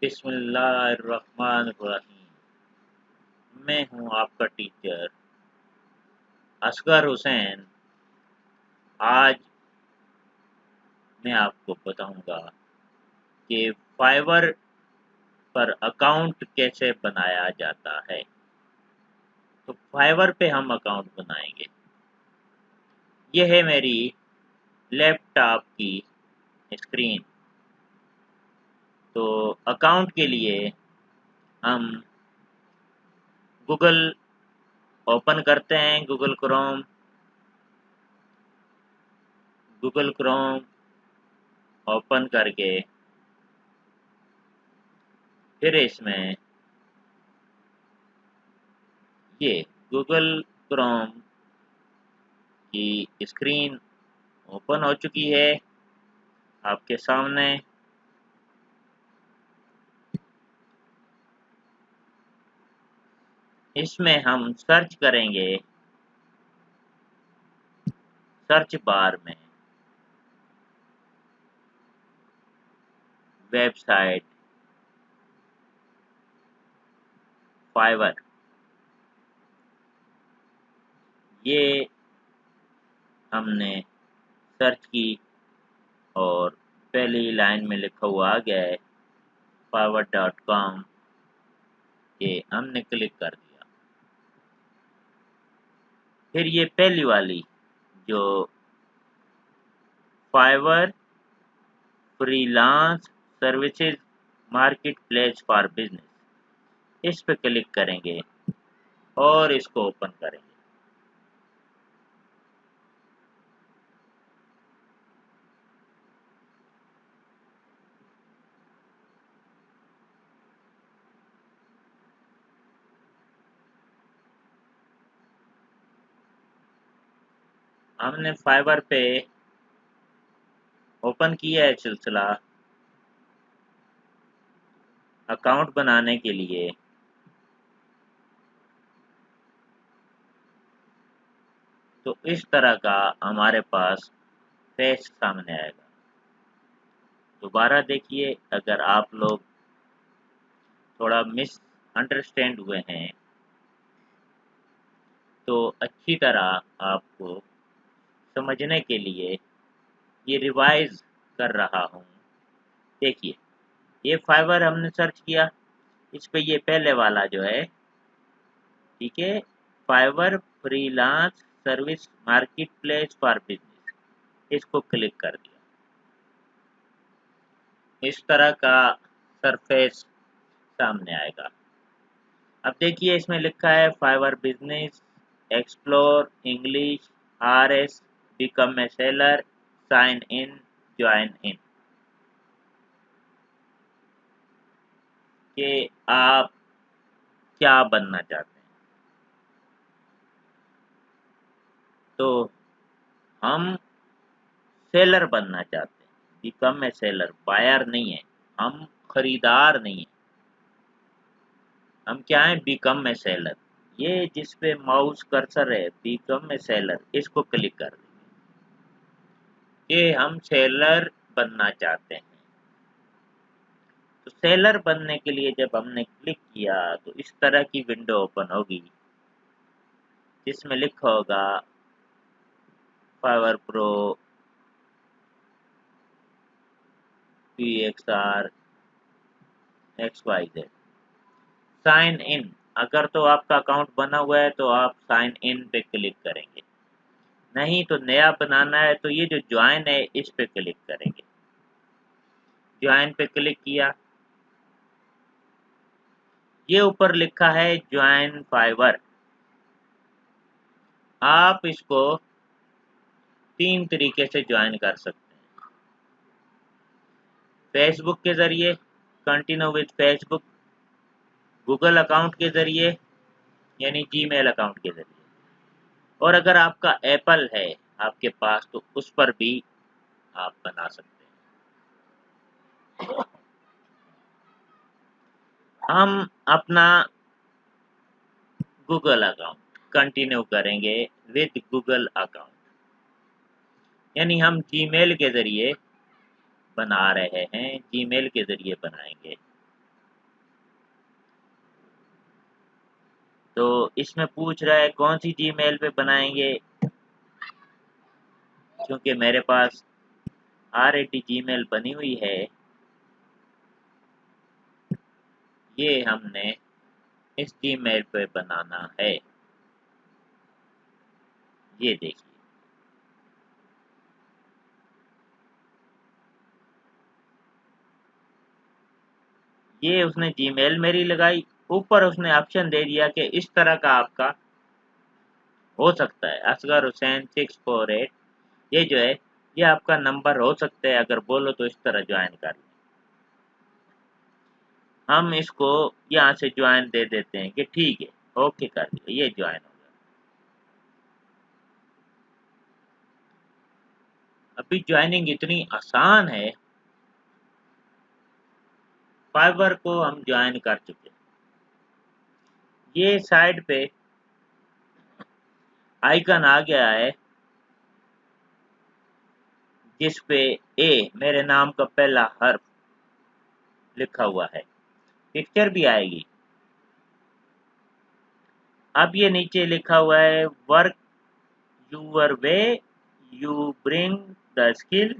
बिस्मिल्लाहिर्रहमानिर्रहीम। मैं हूं आपका टीचर असगर हुसैन। आज मैं आपको बताऊंगा कि फाइवर पर अकाउंट कैसे बनाया जाता है। तो फाइवर पे हम अकाउंट बनाएंगे। यह है मेरी लैपटॉप की स्क्रीन। तो अकाउंट के लिए हम गूगल ओपन करते हैं। गूगल क्रोम ओपन करके फिर इसमें ये गूगल क्रोम की स्क्रीन ओपन हो चुकी है आपके सामने। इसमें हम सर्च करेंगे। सर्च बार में वेबसाइट फाइवर, ये हमने सर्च की और पहली लाइन में लिखा हुआ आ गया है fiverr.com। ये हमने क्लिक कर दिया। फिर ये पहली वाली जो Fiverr freelance services market place for business, इस पे क्लिक करेंगे और इसको ओपन करेंगे। हमने फाइवर पे ओपन किया है सिलसिला अकाउंट बनाने के लिए। तो इस तरह का हमारे पास पेज सामने आएगा। दोबारा देखिए, अगर आप लोग थोड़ा मिस अंडरस्टैंड हुए हैं तो अच्छी तरह आपको समझने के लिए ये रिवाइज कर रहा हूँ। देखिए, ये फाइवर हमने सर्च किया, इस पे ये पहले वाला जो है, ठीक है, Fiverr freelance service market place for business, इसको क्लिक कर दिया। इस तरह का सरफेस सामने आएगा। अब देखिए, इसमें लिखा है Fiverr business explore English RS, become a seller, sign in, join in, कि आप क्या बनना चाहते हैं। तो हम सेलर बनना चाहते हैं। बिकम ए सेलर, बायर नहीं है, हम खरीदार नहीं है, हम क्या है, बिकम ए सेलर। ये जिस पे माउस कर्सर है, बिकम ए सेलर, इसको क्लिक कर देंगे कि हम सेलर बनना चाहते हैं। तो सेलर बनने के लिए जब हमने क्लिक किया तो इस तरह की विंडो ओपन होगी जिसमें लिखा होगा Fiverr pro PXR XYZ, sign in. अगर तो आपका अकाउंट बना हुआ है तो आप साइन इन पे क्लिक करेंगे, नहीं तो नया बनाना है तो ये जो ज्वाइन है इस पे क्लिक करेंगे। ज्वाइन पे क्लिक किया, ये ऊपर लिखा है ज्वाइन फाइवर। आप इसको 3 तरीके से ज्वाइन कर सकते हैं। फेसबुक के ज़रिए, continue with Facebook, Google account के ज़रिए यानी जीमेल अकाउंट के ज़रिए, और अगर आपका एप्पल है आपके पास तो उस पर भी आप बना सकते हैं। हम अपना गूगल अकाउंट कंटिन्यू करेंगे विद गूगल अकाउंट, यानी हम जीमेल के ज़रिए बना रहे हैं, जीमेल के ज़रिए बनाएंगे। तो इसमें पूछ रहा है कौन सी जीमेल पे बनाएंगे, क्योंकि मेरे पास ऑलरेडी जीमेल बनी हुई है। ये हमने इस जीमेल पे बनाना है। ये देखिए, ये उसने जीमेल मेरी लगाई। ऊपर उसने ऑप्शन दे दिया कि इस तरह का आपका हो सकता है, असगर हुसैन 648। ये जो है, ये आपका नंबर हो सकता है, अगर बोलो तो इस तरह ज्वाइन कर लें। हम इसको यहाँ से ज्वाइन दे देते हैं कि ठीक है, ओके कर दिया, ये ज्वाइन हो गया। अभी ज्वाइनिंग इतनी आसान है, फाइवर को हम ज्वाइन कर चुके हैं। ये साइड पे आइकन आ गया है जिस पे ए मेरे नाम का पहला हर्फ लिखा हुआ है। पिक्चर भी आएगी। अब ये नीचे लिखा हुआ है work your way, you bring the skill,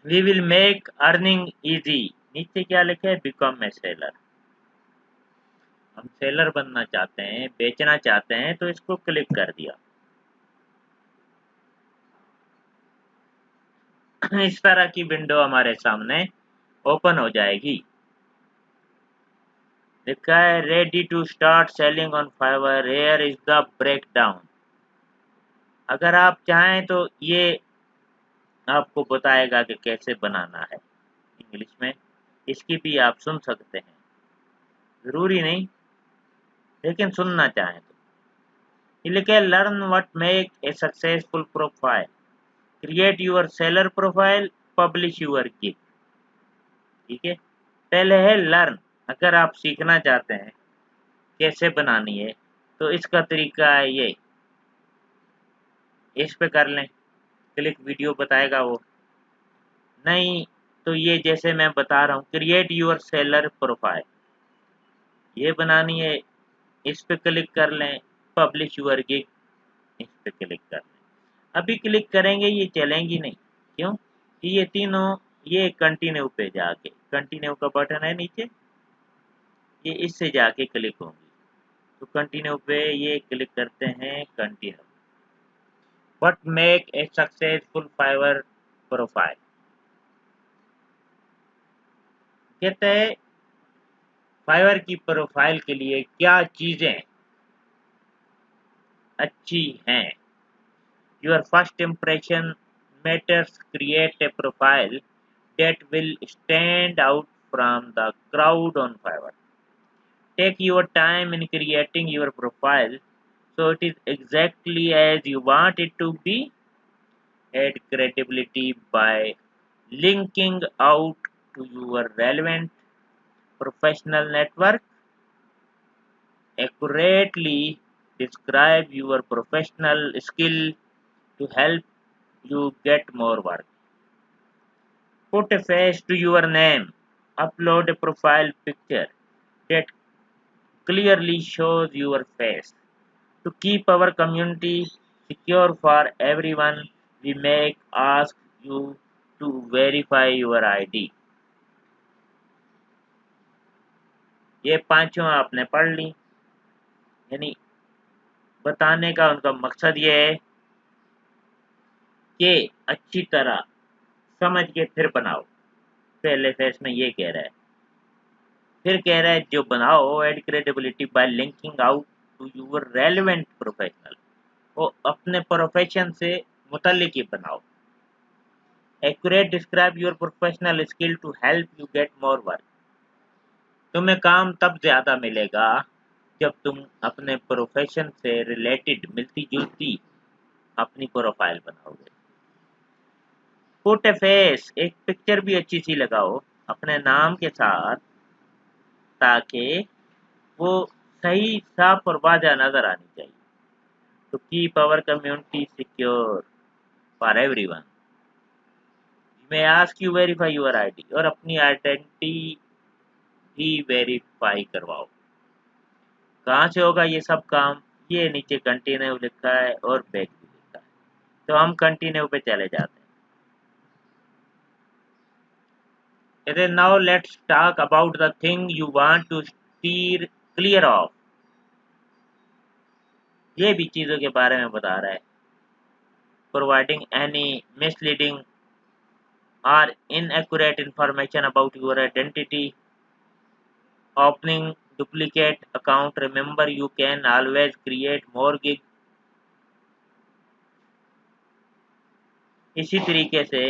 we will make earning easy. नीचे क्या लिखा है, बिकम ए सेलर। हम सेलर बनना चाहते हैं, बेचना चाहते हैं, तो इसको क्लिक कर दिया। इस तरह की विंडो हमारे सामने ओपन हो जाएगी। लिखा है ready to start selling on Fiverr, here is the break down. अगर आप चाहें तो ये आपको बताएगा कि कैसे बनाना है इंग्लिश में। इसकी भी आप सुन सकते हैं, जरूरी नहीं, लेकिन सुनना चाहें तो। ये लिखा है learn what make a successful profile, create your seller profile, publish your gig. ठीक है, पहले है लर्न। अगर आप सीखना चाहते हैं कैसे बनानी है, तो इसका तरीका है ये, इस पे कर लें क्लिक, वीडियो बताएगा वो। नहीं तो ये जैसे मैं बता रहा हूँ, क्रिएट योर सेलर प्रोफाइल, ये बनानी है, इस पे क्लिक कर लें। पब्लिश यूर गिग, इस पे क्लिक कर लें। अभी क्लिक करेंगे ये चलेंगी नहीं, क्यों कि ये तीनों, ये कंटिन्यू पे जाके, कंटिन्यू का बटन है नीचे, ये इससे जाके क्लिक होंगी। तो कंटिन्यू पे ये क्लिक करते हैं, continue. But make a successful Fiverr profile, कहते हैं फाइवर की प्रोफाइल के लिए क्या चीजें अच्छी हैं। Your first impression matters, create a profile that will stand out from the crowd on Fiverr. Take your time in creating your profile so it is exactly as you want it to be. Add credibility by linking out to your relevant professional network. Accurately describe your professional skill to help you get more work. Put a face to your name. Upload a profile picture that clearly shows your face. To keep our community secure for everyone, we make ask you to verify your ID. ये पांचों आपने पढ़ ली। यानी बताने का उनका मकसद ये है कि अच्छी तरह समझ के फिर बनाओ। पहले फेस में ये कह रहा है, फिर कह रहा है जो बनाओ add credibility by linking out to your relevant professional, वो अपने प्रोफेशन से मुतल्लिक ही बनाओ। Accurate describe your professional skill to help you get more work, तुम्हें काम तब ज़्यादा मिलेगा जब तुम अपने प्रोफेशन से रिलेटेड मिलती जुलती अपनी प्रोफाइल बनाओगे। पुट ए फेस, एक पिक्चर भी अच्छी सी लगाओ अपने नाम के साथ, ताकि वो सही साफ और वाज़ह नज़र आनी चाहिए। To keep our community secure for everyone, मैं ask you verify your ID, और अपनी आइडेंटिटी भी वेरीफाई करवाओ। कहाँ से होगा ये सब काम? ये नीचे कंटिन्यू लिखा है और बैक भी लिखा है, तो हम कंटिन्यू पे चले जाते हैं। कहते now let's talk about the thing you want to steer clear of. ये भी चीज़ों के बारे में बता रहा है। Providing any misleading or inaccurate information about your identity, opening duplicate account. Remember, you can always create more gig. इसी तरीके से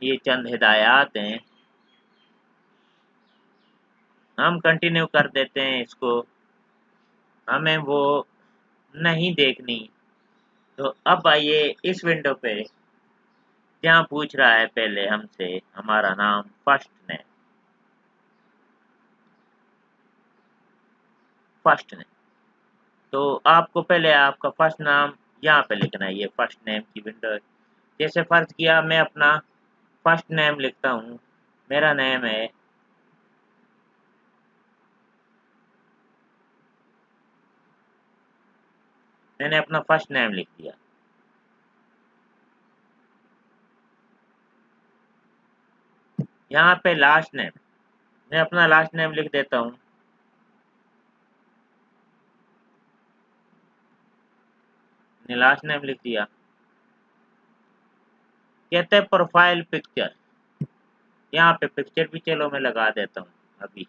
ये चंद हिदायत हैं, हम कंटिन्यू कर देते हैं इसको, हमें वो नहीं देखनी। तो अब आइए इस विंडो पे, जहाँ पूछ रहा है पहले हमसे हमारा नाम, फर्स्ट नेम। तो आपको पहले आपका फर्स्ट नाम यहाँ पे लिखना है, ये फर्स्ट नेम की विंडो है। जैसे फर्ज किया मैं अपना फर्स्ट नेम लिखता हूँ, मेरा नेम है मैंने अपना फर्स्ट नेम लिख दिया। यहाँ पे लास्ट नेम, मैं अपना लास्ट नेम लिख देता हूँ। लास्ट नेम लिख दिया। कहते हैं प्रोफाइल पिक्चर, यहाँ पे पिक्चर भी चलो मैं लगा देता हूँ। अभी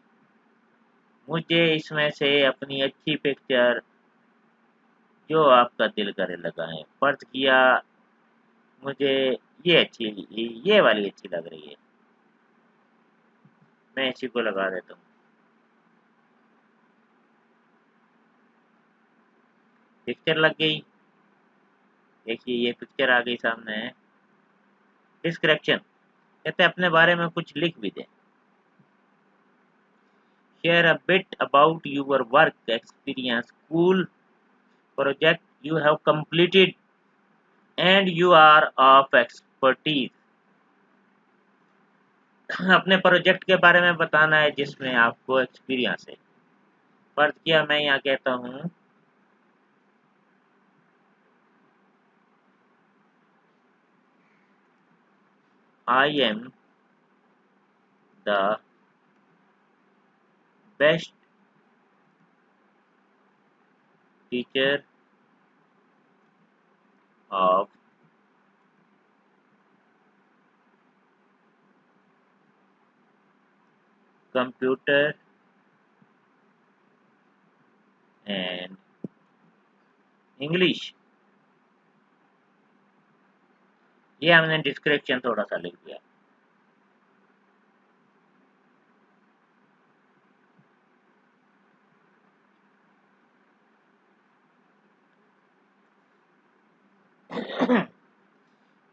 मुझे इसमें से अपनी अच्छी पिक्चर जो आपका दिल करे लगाएं। फर्ज किया मुझे ये वाली अच्छी लग रही है, मैं इसी को लगा देता हूँ। पिक्चर लग गई, देखिए ये पिक्चर आ गई सामने है। डिस्क्रिप्शन कहते हैं अपने बारे में कुछ लिख भी दें। Share a bit about your work experience, cool project you have completed and you are of expertise. अपने प्रोजेक्ट के बारे में बताना है जिसमें आपको एक्सपीरियंस है। फर्ज किया मैं यहाँ कहता हूँ I am the best teacher of computer and English. ये हमने डिस्क्रिप्शन थोड़ा सा लिख दिया।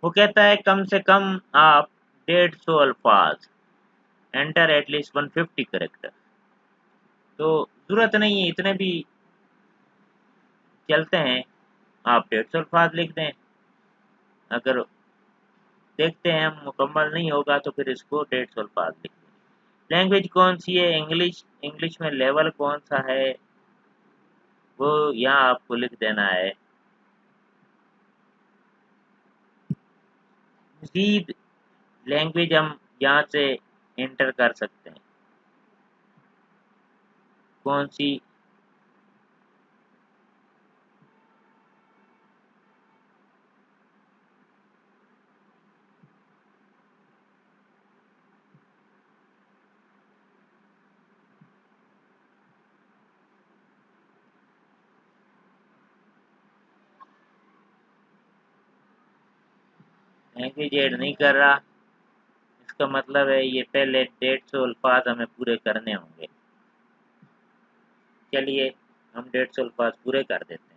वो कहता है कम से कम आप 150 अल्फाज, एंटर एटलीस्ट 150 करेक्टर। तो जरूरत नहीं है इतने भी चलते हैं, आप 150 अल्फाज लिख दें। अगर देखते हैं मुकम्मल नहीं होगा तो फिर इसको 150 अल्फाज लिख दें। लैंग्वेज कौन सी है? इंग्लिश। इंग्लिश में लेवल कौन सा है वो यहाँ आपको लिख देना है। मजीद लैंग्वेज हम यहाँ से एंटर कर सकते हैं, कौन सी। लैंग्वेज ऐड नहीं कर रहा, इसका मतलब है ये पहले 150 अल्फाज हमें पूरे करने होंगे। चलिए हम 150 अल्फाज पूरे कर देते हैं।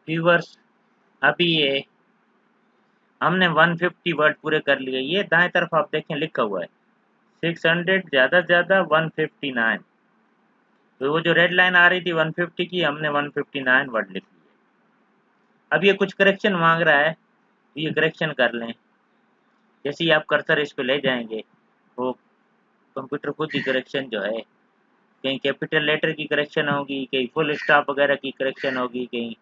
व्यूवर्स, अभी ये हमने 150 वर्ड पूरे कर लिए। ये दाएं तरफ आप देखें लिखा हुआ है 600, ज़्यादा से ज़्यादा 159। तो वो जो रेड लाइन आ रही थी 150 की, हमने 159 वर्ड लिख लिए। अब ये कुछ करेक्शन मांग रहा है, तो ये करेक्शन कर लें। जैसे ही आप कर्सर इस पे ले जाएंगे, वो कंप्यूटर खुद ही करेक्शन जो है, कहीं कैपिटल लेटर की करेक्शन होगी, कहीं फुल स्टॉप वगैरह की करेक्शन होगी, कहीं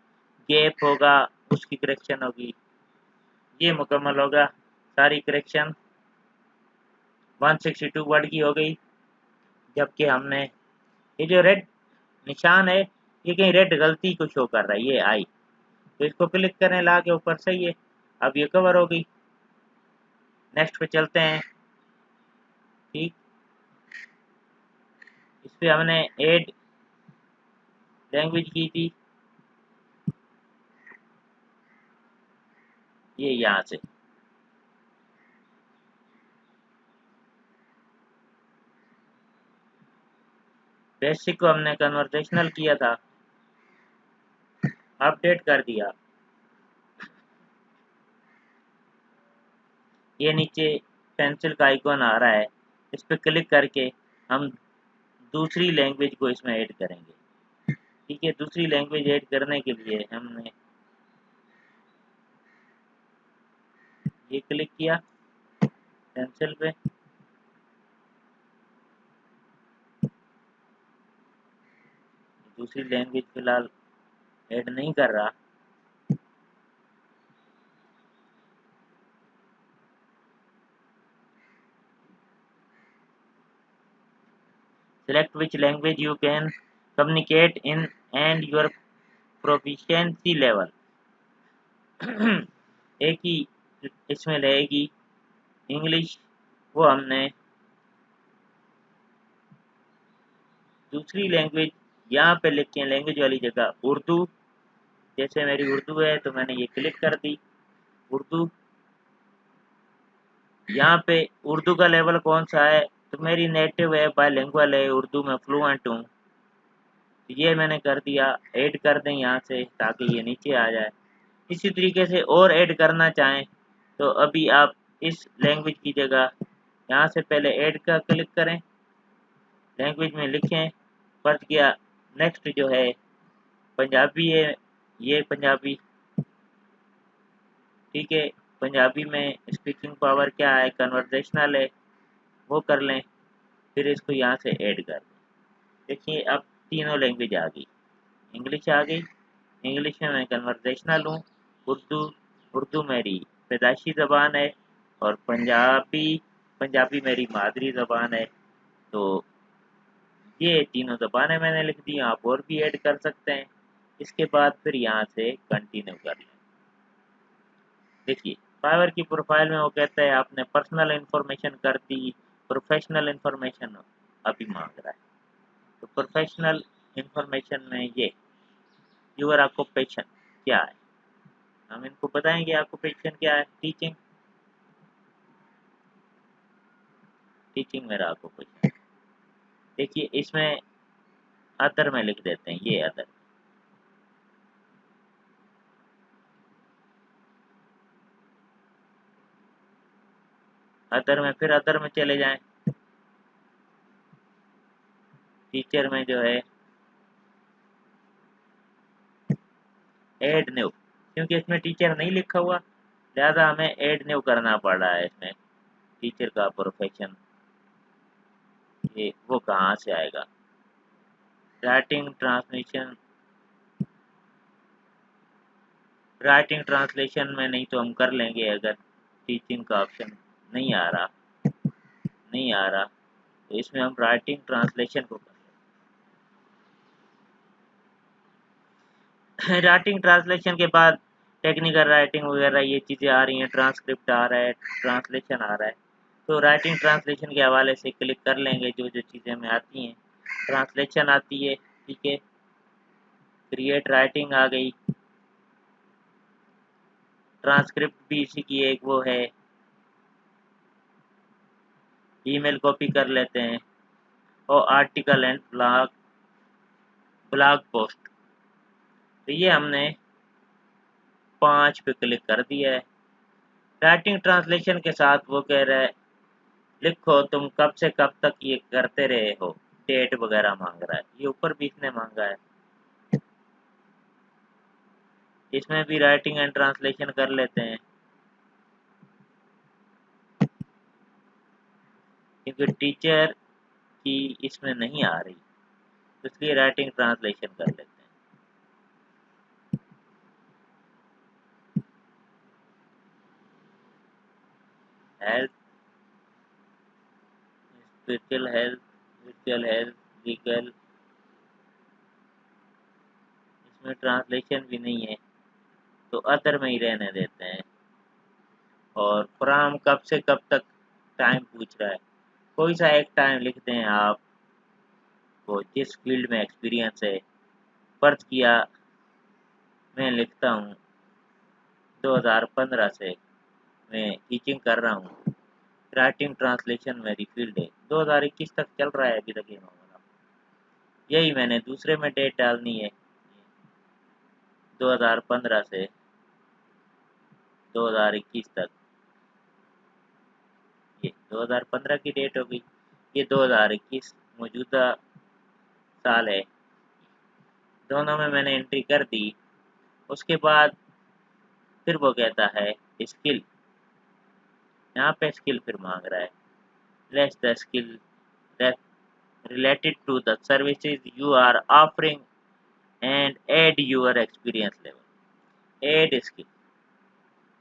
गैप होगा उसकी करेक्शन होगी। ये मुकम्मल होगा, सारी करेक्शन 162 वर्ड की हो गई। जबकि हमने ये जो रेड निशान है, ये कहीं रेड गलती को शो कर रहा है, ये आई, तो इसको क्लिक करें ला के ऊपर, सही है। अब ये कवर हो गई। नेक्स्ट पे चलते हैं। ठीक, इस पे हमने ऐड लैंग्वेज की थी, ये यहाँ से बेसिक को हमने कन्वर्सेशनल किया था, अपडेट कर दिया। ये नीचे पेंसिल का आइकॉन आ रहा है, इस पर क्लिक करके हम दूसरी लैंग्वेज को इसमें ऐड करेंगे। ठीक है, दूसरी लैंग्वेज ऐड करने के लिए हमने ये क्लिक किया पेंसिल पे, दूसरी लैंग्वेज फिलहाल ऐड नहीं कर रहा। Select which language you can communicate in and your proficiency level। एक ही इसमें रहेगी इंग्लिश, वो हमने दूसरी लैंग्वेज यहाँ पे लिखे हैं, लैंग्वेज वाली जगह उर्दू। जैसे मेरी उर्दू है तो मैंने ये क्लिक कर दी उर्दू। यहाँ पे उर्दू का लेवल कौन सा है, तो मेरी नेटिव है, बायलिंगुअल है, उर्दू में फ्लुएंट हूँ। ये मैंने कर दिया, ऐड कर दें यहाँ से ताकि ये नीचे आ जाए। इसी तरीके से और ऐड करना चाहें तो अभी आप इस लैंग्वेज की जगह यहाँ से पहले ऐड का क्लिक करें, लैंग्वेज में लिखें, फर्ज किया। नेक्स्ट जो है पंजाबी है, ये पंजाबी, ठीक है। पंजाबी में स्पीकिंग पावर क्या है, कन्वर्सेशनल है, वो कर लें। फिर इसको यहाँ से ऐड कर दें। देखिए अब तीनों लैंग्वेज आ गई, इंग्लिश आ गई, इंग्लिश में मैं कन्वर्सेशनल हूँ, उर्दू, उर्दू मेरी पैदाइशी ज़बान है, और पंजाबी, पंजाबी मेरी मादरी ज़बान है। तो ये तीनों ज़बानें मैंने लिख दी, आप और भी ऐड कर सकते हैं। इसके बाद फिर यहाँ से कंटिन्यू कर लें। देखिए फाइवर की प्रोफाइल में वो कहता है आपने पर्सनल इन्फॉर्मेशन कर दी, प्रोफेशनल इन्फॉर्मेशन अभी मांग रहा है। तो प्रोफेशनल इन्फॉर्मेशन में ये यूर ऑक्यूपेशन क्या है, हम इनको बताएंगे ऑक्यूपेशन क्या है। टीचिंग, टीचिंग मेरा ऑक्यूपेशन। देखिए इसमें अदर में लिख देते हैं, ये अदर, अदर में फिर अदर में चले जाएं। टीचर में जो है ऐड न्यू, क्योंकि इसमें टीचर नहीं लिखा हुआ, लिहाजा हमें ऐड न्यू करना पड़ रहा है। इसमें टीचर का प्रोफेशन ये वो कहाँ से आएगा। राइटिंग ट्रांसलेशन, राइटिंग ट्रांसलेशन में नहीं तो हम कर लेंगे, अगर टीचिंग का ऑप्शन नहीं आ रहा, नहीं आ रहा, तो इसमें हम राइटिंग ट्रांसलेशन को कर लें। राइटिंग ट्रांसलेशन के बाद टेक्निकल राइटिंग वगैरह ये चीज़ें आ रही हैं, ट्रांसक्रिप्ट आ रहा है, ट्रांसलेशन आ रहा है। तो राइटिंग ट्रांसलेशन के हवाले से क्लिक कर लेंगे, जो जो चीज़ें हमें आती हैं। ट्रांसलेशन आती है, ठीक है। क्रिएट राइटिंग आ गई, ट्रांसक्रिप्ट भी इसी की एक वो है। ईमेल कॉपी कर लेते हैं, और article and blog, blog post. तो ये हमने 5 पे क्लिक कर दिया है। राइटिंग ट्रांसलेशन के साथ वो कह रहा है लिखो तुम कब से कब तक ये करते रहे हो, डेट वगैरह मांग रहा है। ये ऊपर भी इसने मांगा है। इसमें भी राइटिंग एंड ट्रांसलेशन कर लेते हैं, क्योंकि टीचर की इसमें नहीं आ रही, तो इसलिए राइटिंग ट्रांसलेशन कर लेते हैं। Health, spiritual health, visual health, legal, इसमें ट्रांसलेशन भी नहीं है, तो अदर में ही रहने देते हैं। और फ्रॉम कब से कब तक टाइम पूछ रहा है, कोई सा एक टाइम लिखते हैं आप, वो जिस फील्ड में एक्सपीरियंस है। फर्ज किया मैं लिखता हूँ 2015 से मैं टीचिंग कर रहा हूँ, राइटिंग ट्रांसलेशन मेरी फील्ड है। 2021 तक चल रहा है अभी तक ये मामला। यही मैंने दूसरे में डेट डालनी है, 2015 से 2021 तक। ये 2015 की डेट होगी, ये 2021 मौजूदा साल है। दोनों में मैंने एंट्री कर दी। उसके बाद फिर वो कहता है स्किल, यहाँ पे स्किल फिर मांग रहा है। Less the skill related to the services you are offering and add your experience level. Add skill,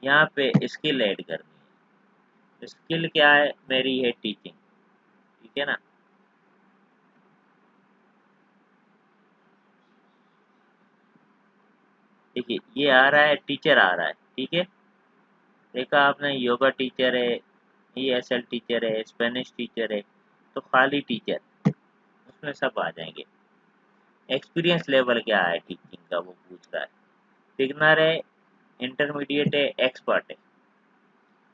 यहाँ पे स्किल ऐड करनी है। स्किल क्या है, मेरी है टीचिंग, ठीक है ना। देखिए ये आ रहा है, टीचर आ रहा है, ठीक है। देखा आपने, योगा टीचर है, ESL टीचर है, स्पेनिश टीचर है, तो खाली टीचर उसमें सब आ जाएंगे। एक्सपीरियंस लेवल क्या है टीचिंग का, वो पूछ रहा है। बिगनर है, इंटरमीडिएट है, एक्सपर्ट है,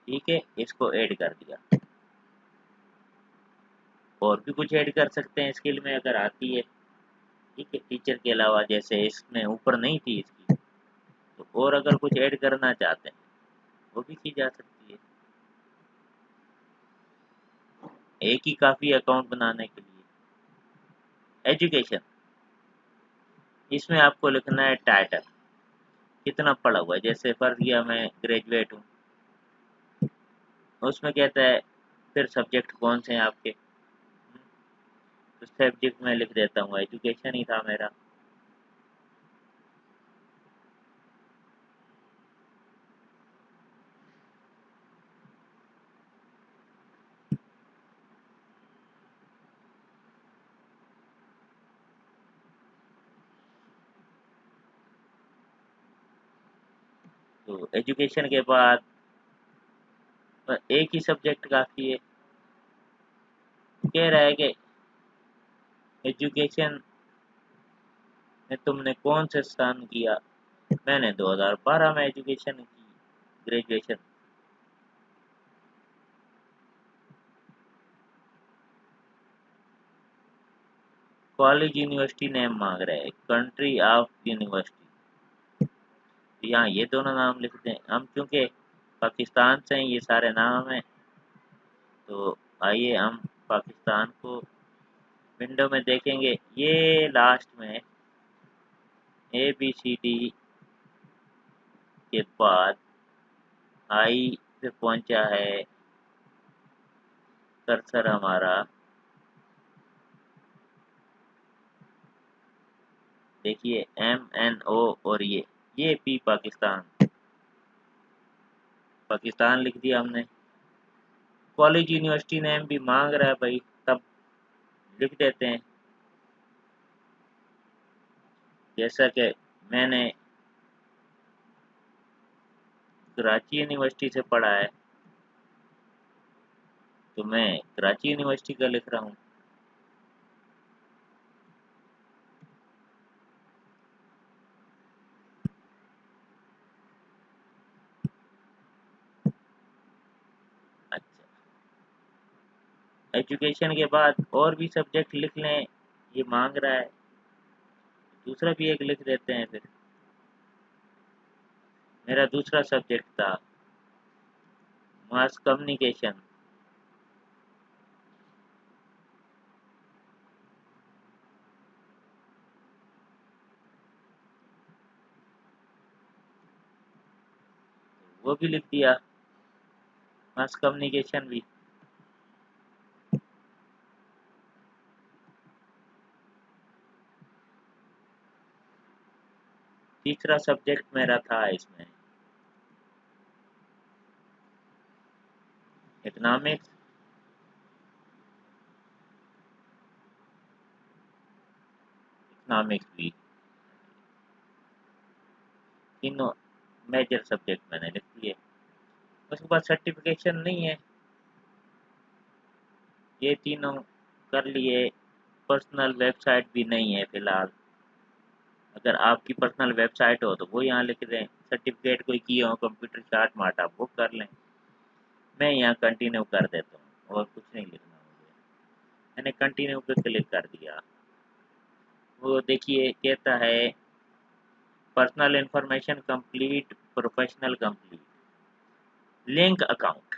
ठीक है, इसको ऐड कर दिया। और भी कुछ ऐड कर सकते हैं स्किल में अगर आती है, ठीक है, टीचर के अलावा, जैसे इसमें ऊपर नहीं थी इसकी, तो और अगर कुछ ऐड करना चाहते हैं वो भी की जा सकती है। एक ही काफ़ी अकाउंट बनाने के लिए। एजुकेशन, इसमें आपको लिखना है टाइटल, कितना पढ़ा हुआ है। जैसे फर्ज किया मैं ग्रेजुएट हूँ, उसमें कहता है फिर सब्जेक्ट कौन से हैं आपके, तो सब्जेक्ट में लिख देता हूँ एजुकेशन ही था मेरा। तो एजुकेशन के बाद एक ही सब्जेक्ट काफ़ी है। कह रहा है कि एजुकेशन में तुमने कौन से स्थान किया, मैंने 2012 में एजुकेशन की, ग्रेजुएशन। कॉलेज यूनिवर्सिटी नेम मांग रहे हैं, कंट्री ऑफ यूनिवर्सिटी, यहाँ ये दोनों नाम लिख दें हम, क्योंकि पाकिस्तान से हैं ये सारे नाम हैं। तो आइए हम पाकिस्तान को विंडो में देखेंगे। ये लास्ट में ABCD के बाद आई पे पहुंचा है कर्सर हमारा। देखिए MNO, और ये P पाकिस्तान, पाकिस्तान लिख दिया हमने। कॉलेज यूनिवर्सिटी नेम भी मांग रहा है भाई, तब लिख देते हैं। जैसा कि मैंने कराची यूनिवर्सिटी से पढ़ा है, तो मैं कराची यूनिवर्सिटी का लिख रहा हूँ। अच्छा, एजुकेशन के बाद और भी सब्जेक्ट लिख लें, ये मांग रहा है, दूसरा भी एक लिख देते हैं फिर। मेरा दूसरा सब्जेक्ट था मास कम्युनिकेशन। वो भी लिख दिया, मास कम्युनिकेशन भी। तीसरा सब्जेक्ट मेरा था इसमें इकोनॉमिक्स। इकोनॉमिक्स भी, तीनों मेजर सब्जेक्ट मैंने लिख दिए। उसके बाद सर्टिफिकेशन नहीं है, ये तीनों कर लिए। पर्सनल वेबसाइट भी नहीं है फिलहाल। अगर आपकी पर्सनल वेबसाइट हो तो वो यहाँ लिख दें। सर्टिफिकेट कोई किए हो कंप्यूटर चार्ट मार्ट, आप वो कर लें। मैं यहाँ कंटिन्यू कर देता हूँ और कुछ नहीं लिखना मुझे। मैंने कंटिन्यू पे क्लिक कर दिया। वो देखिए कहता है personal information complete, professional complete, link account.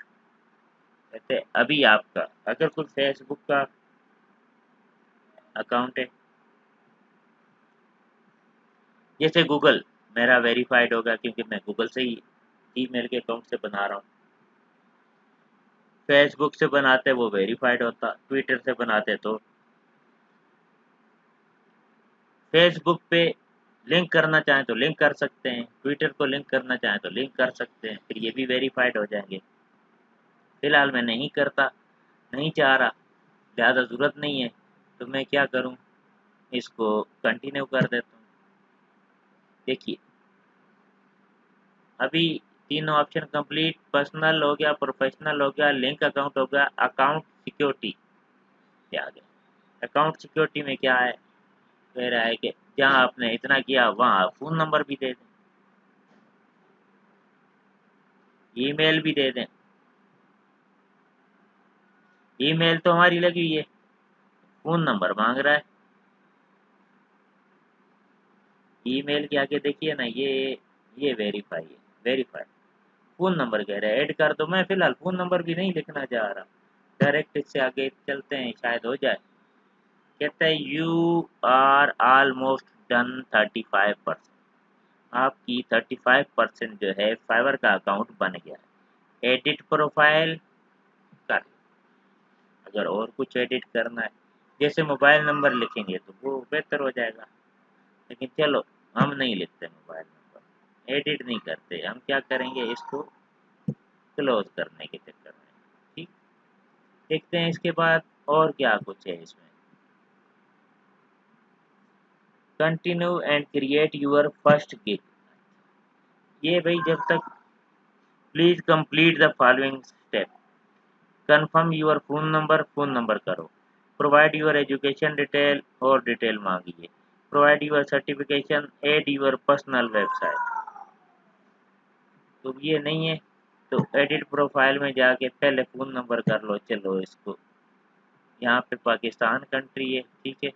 कहते अभी आपका अगर कोई फेसबुक का अकाउंट है, जैसे गूगल मेरा वेरीफाइड होगा क्योंकि मैं गूगल से ही ईमेल के अकाउंट से बना रहा हूँ। फेसबुक से बनाते वो वेरीफाइड होता, ट्विटर से बनाते तो फेसबुक पे लिंक करना चाहें तो लिंक कर सकते हैं, ट्विटर को लिंक करना चाहें तो लिंक कर सकते हैं, फिर ये भी वेरीफाइड हो जाएंगे। फिलहाल मैं नहीं करता, नहीं चाह रहा, ज़्यादा ज़रूरत नहीं है, तो मैं क्या करूँ, इसको कंटिन्यू कर देता हूँ। देखिए अभी तीनों ऑप्शन कंप्लीट, पर्सनल हो गया, प्रोफेशनल हो गया, लिंक अकाउंट हो गया, अकाउंट सिक्योरिटी आ गया। अकाउंट सिक्योरिटी में क्या है, कह रहा है कि जहाँ आपने इतना किया वहाँ फ़ोन नंबर भी दे दें, ईमेल भी दे दें। ईमेल तो हमारी लगी हुई है, फ़ोन नंबर मांग रहा है। ईमेल के आगे देखिए ना, ये वेरीफाई है, वेरीफाई। फ़ोन नंबर कह रहा है ऐड कर दो, मैं फ़िलहाल फ़ोन नंबर भी नहीं लिखना चाह रहा, डायरेक्ट इससे आगे चलते हैं, शायद हो जाए। कहता है यू आर ऑलमोस्ट डन 35%। आपकी 35% जो है फाइवर का अकाउंट बन गया है। एडिट प्रोफाइल कर, अगर और कुछ एडिट करना है जैसे मोबाइल नंबर लिखेंगे तो वो बेहतर हो जाएगा, लेकिन चलो हम नहीं लिखते मोबाइल नंबर, एडिट नहीं करते। हम क्या करेंगे, इसको क्लोज करने के चक्कर में। ठीक, देखते हैं इसके बाद और क्या कुछ है इसमें। Continue and create your first gig, ये भाई जब तक please complete the following step, confirm your phone number करो, प्रोवाइड यूर एजुकेशन डिटेल और डिटेल मांगिए, provide your certification, add your personal website. तो ये नहीं है तो एडिट प्रोफाइल में जाके पहले फ़ोन नंबर कर लो। चलो इसको, यहाँ पे पाकिस्तान कंट्री है, ठीक है,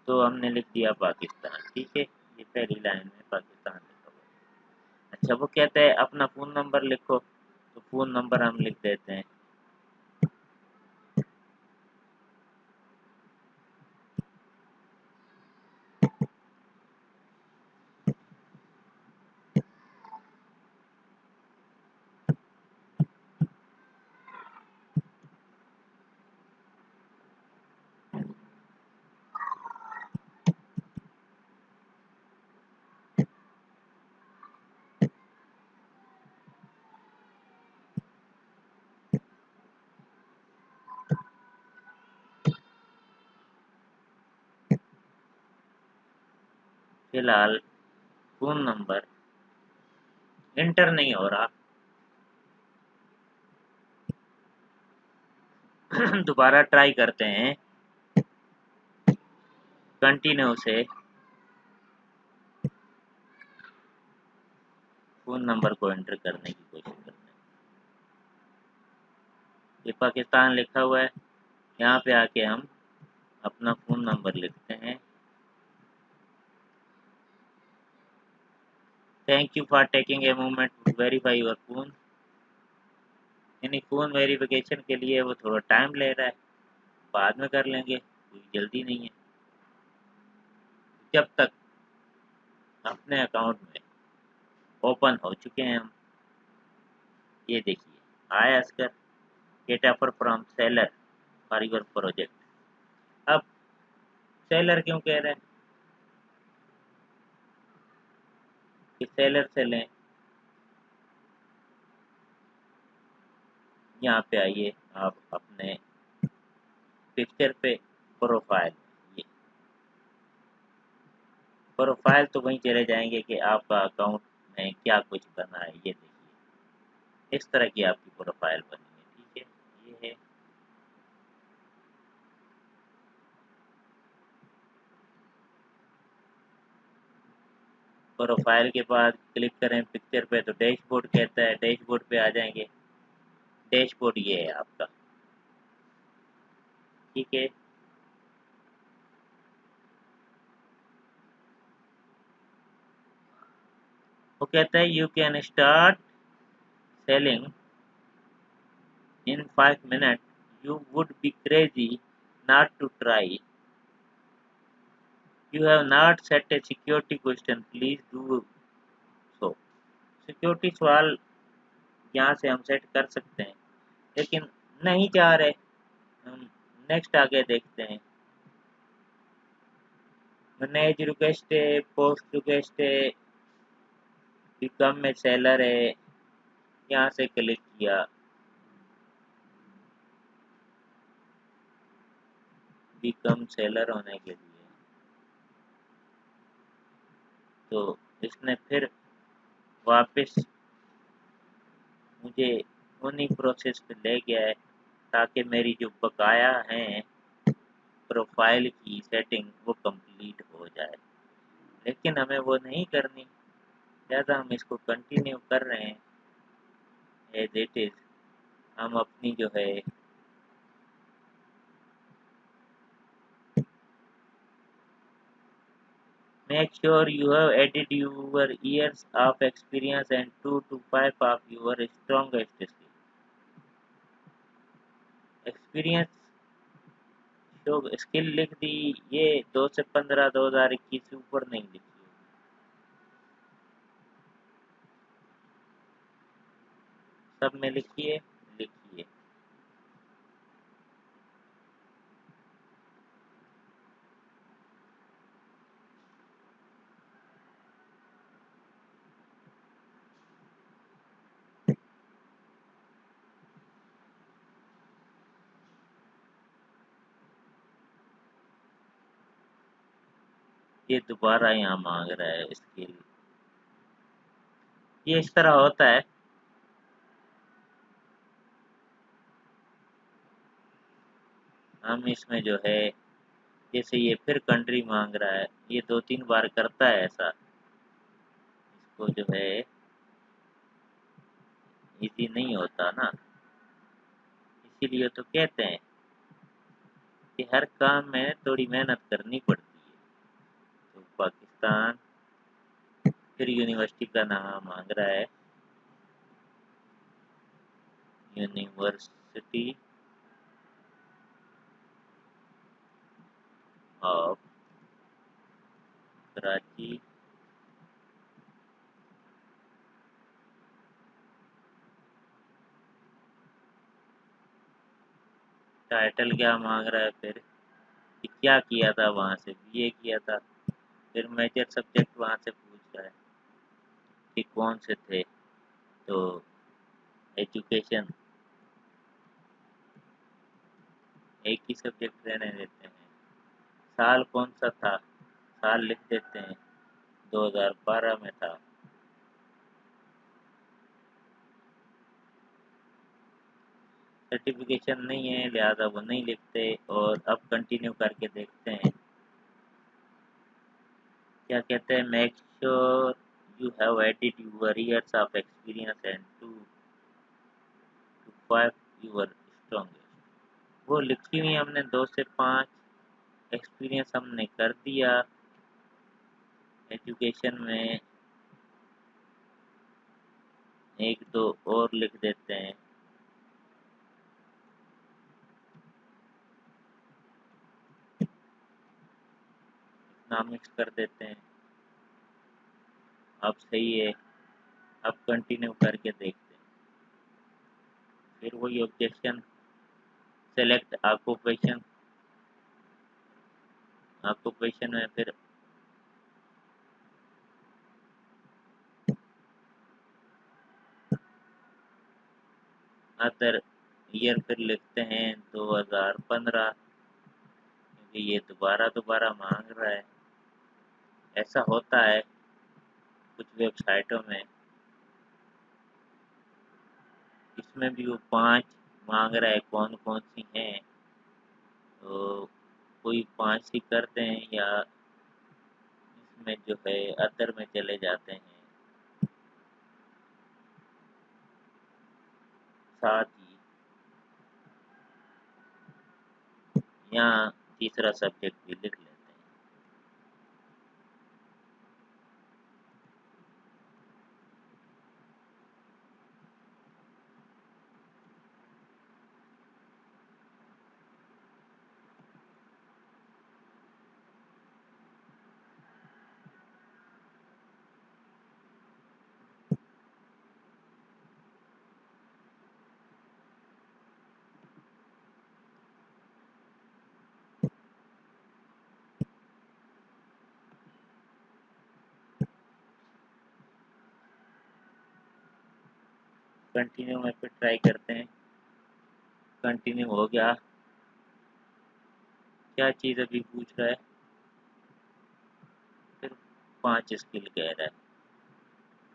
तो हमने लिख दिया पाकिस्तान, ठीक है। ये पहली लाइन में पाकिस्तान लिखा हुआ है। अच्छा वो कहते हैं अपना फ़ोन नंबर लिखो, तो फ़ोन नंबर हम लिख देते हैं। फिलहाल फ़ोन नंबर एंटर नहीं हो रहा। दोबारा ट्राई करते हैं, कंटिन्यू से फ़ोन नंबर को एंटर करने की कोशिश करते हैं। ये पाकिस्तान लिखा हुआ है, यहाँ पे आके हम अपना फ़ोन नंबर लिखते हैं। Thank you for taking a moment to verify your phone. यानी फ़ोन वेरिफिकेशन के लिए वो थोड़ा टाइम ले रहा है, बाद में कर लेंगे, कोई जल्दी नहीं है। जब तक अपने अकाउंट में ओपन हो चुके हैं हम, ये देखिए, I asker get offer from seller for your project. अब सेलर क्यों कह रहे हैं कि सेलर से लें? यहाँ पे आइए आप अपने पिक्चर पे, प्रोफाइल, ये प्रोफाइल तो वहीं चले जाएंगे कि आपका अकाउंट में क्या कुछ बना है। ये देखिए, इस तरह की आपकी प्रोफाइल बनी है, ठीक है, ये है। प्रोफाइल के बाद क्लिक करें पिक्चर पे तो डैशबोर्ड कहता है, डैशबोर्ड पे आ जाएंगे। डैशबोर्ड ये है आपका, ठीक है। वो कहता है you can start selling in 5 minute, you would be crazy not to try, you have not set a security question, please do so. Security सवाल यहाँ से हम सेट कर सकते हैं, लेकिन नहीं चाह रहे हम। नेक्स्ट आगे देखते हैं। मैनेज रिक्वेस्ट है, पोस्ट रिक्वेस्ट है, बिकम में सेलर है, यहाँ से क्लिक किया, बिकम सेलर होने के लिए, तो इसने फिर वापस मुझे उन्हीं प्रोसेस पे ले गया है ताकि मेरी जो बकाया हैं प्रोफाइल की सेटिंग वो कंप्लीट हो जाए, लेकिन हमें वो नहीं करनी। ज़्यादा हम इसको कंटिन्यू कर रहे हैं एज इट इज़। हम अपनी जो है make sure you have added your years of experience and 2 to 5 of your strongest skill। Experience जो स्किल लिख दी, ये 2 से 15 2021 से ऊपर नहीं लिखी। सब में लिखिए, लिखिए। ये दोबारा यहाँ मांग रहा है स्किल। ये इस तरह होता है। हम इसमें जो है, जैसे ये फिर कंट्री मांग रहा है, ये 2-3 बार करता है ऐसा, इसको जो है इजी नहीं होता ना, इसीलिए तो कहते हैं कि हर काम में थोड़ी मेहनत करनी पड़ती है। तो पाकिस्तान, फिर यूनिवर्सिटी का नाम मांग रहा है, यूनिवर्सिटी ऑफ कराची। टाइटल क्या मांग रहा है फिर, कि क्या किया था, वहाँ से बीए किया था। फिर मेजर सब्जेक्ट वहाँ से पूछ रहा है कि कौन से थे, तो एजुकेशन, एक ही सब्जेक्ट रहने देते हैं। साल कौन सा था, साल लिख देते हैं, 2012 में था। सर्टिफिकेशन नहीं है, लिहाजा वो नहीं लिखते। और अब कंटिन्यू करके देखते हैं क्या कहते हैं। Make sure you have added your years of experience and 2 to 5 your strongest. वो लिखी हुई हमने 2 से 5, एक्सपीरियंस हमने कर दिया। एजुकेशन में एक दो और लिख देते हैं। इकोनॉमिक्स कर देते हैं। अब सही है। अब कंटिन्यू करके देखते हैं। फिर वही ऑब्जेक्शन, सेलेक्ट ऑक्यूपेशन। ऑक्यूपेशन में फिर अदर ईयर फिर लिखते हैं 2015, क्योंकि ये दोबारा दोबारा मांग रहा है। ऐसा होता है कुछ वेबसाइटों में। इसमें भी वो 5 मांग रहा है, कौन कौन सी हैं, तो कोई 5 ही करते हैं या इसमें जो है अदर में चले जाते हैं। साथ ही यहाँ तीसरा सब्जेक्ट भी लिख लेते हैं। कंटिन्यू में फिर ट्राई करते हैं। कंटिन्यू हो गया। क्या चीज़ अभी पूछ रहा है? फिर 5 स्किल कह रहा है।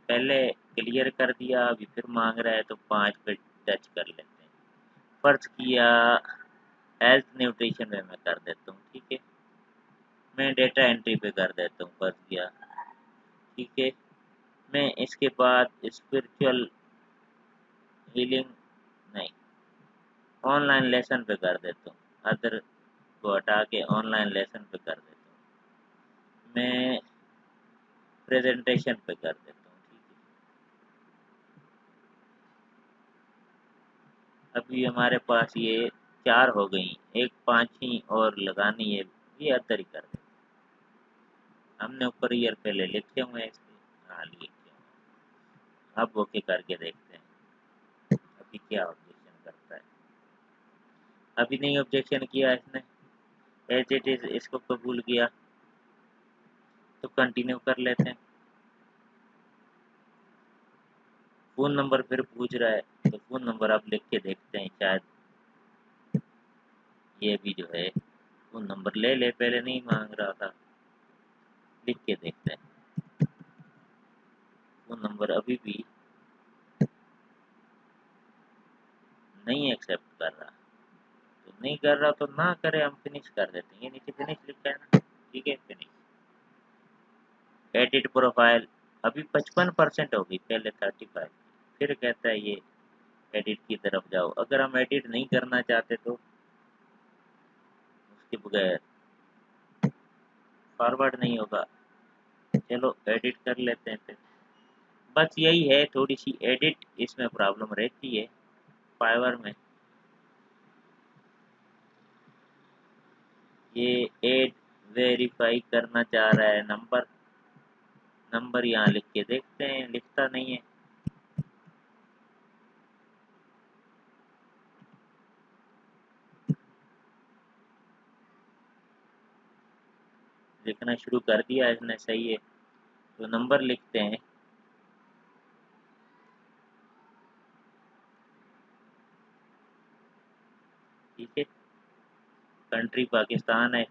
पहले क्लियर कर दिया, अभी फिर मांग रहा है, तो 5 पे टच कर लेते हैं। फर्ज किया हेल्थ न्यूट्रिशन में मैं कर देता हूँ, ठीक है। मैं डेटा एंट्री पे कर देता हूँ, फर्ज किया, ठीक है। मैं इसके बाद स्पिरिचुअल हीलिंग नहीं, ऑनलाइन लेसन पे कर देता हूँ। अदर को हटा के ऑनलाइन लेसन पे कर देता हूँ। मैं प्रेजेंटेशन पे कर देता हूँ, ठीक है। अभी हमारे पास ये 4 हो गई, एक 5 ही और लगानी है, ये अदर ही कर देते। हमने ऊपर ईयर पहले लिखे हुए हैं इसके। हाँ, लिखे हुए। अब ओके करके देखते हैं अभी क्या ऑब्जेक्शन करता है। अभी नहीं ऑब्जेक्शन किया इसने, एज इट इज इसको कबूल किया, तो कंटिन्यू कर लेते हैं। फ़ोन नंबर फिर पूछ रहा है, तो फ़ोन नंबर आप लिख के देखते हैं, शायद ये भी जो है फ़ोन नंबर ले ले, पहले नहीं मांग रहा था। लिख के देखते हैं। फ़ोन नंबर अभी भी नहीं एक्सेप्ट कर रहा, तो नहीं कर रहा तो ना करे, हम फिनिश कर देते हैं। ये नीचे फिनिश लिखा है ना, ठीक है, फिनिश। एडिट प्रोफाइल अभी 55% हो गई, पहले 35। फिर कहता है ये एडिट की तरफ जाओ। अगर हम एडिट नहीं करना चाहते तो उसके बगैर फॉरवर्ड नहीं होगा। चलो एडिट कर लेते हैं फिर। बस यही है, थोड़ी सी एडिट इसमें प्रॉब्लम रहती है फाइवर में। ये एड वेरीफाई करना चाह रहा है नंबर। नंबर यहाँ लिख के देखते हैं, लिखता नहीं है। लिखना शुरू कर दिया इसने, सही है। तो नंबर लिखते हैं, ठीक है। कंट्री पाकिस्तान है।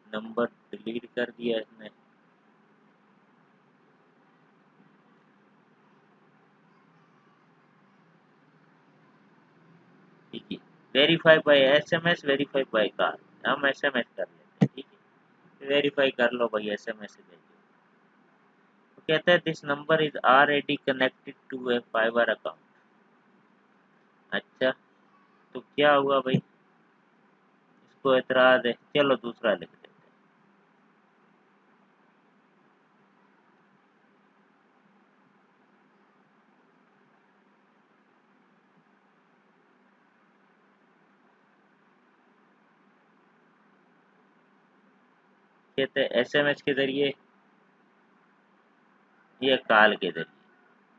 नंबर डिलीट कर दिया इसने। ठीक है। Verify by SMS, verify by call. हम एसएमएस कर लेते हैं, ठीक है। वेरीफाई कर लो भाई, एसएमएस से भेजो। तो कहता है this number is already connected to a Fiverr account. अच्छा, तो क्या हुआ भाई, इसको एतराज़ है, चलो दूसरा लिख देते हैं। कहते हैं एसएमएस के ज़रिए या कॉल के ज़रिए,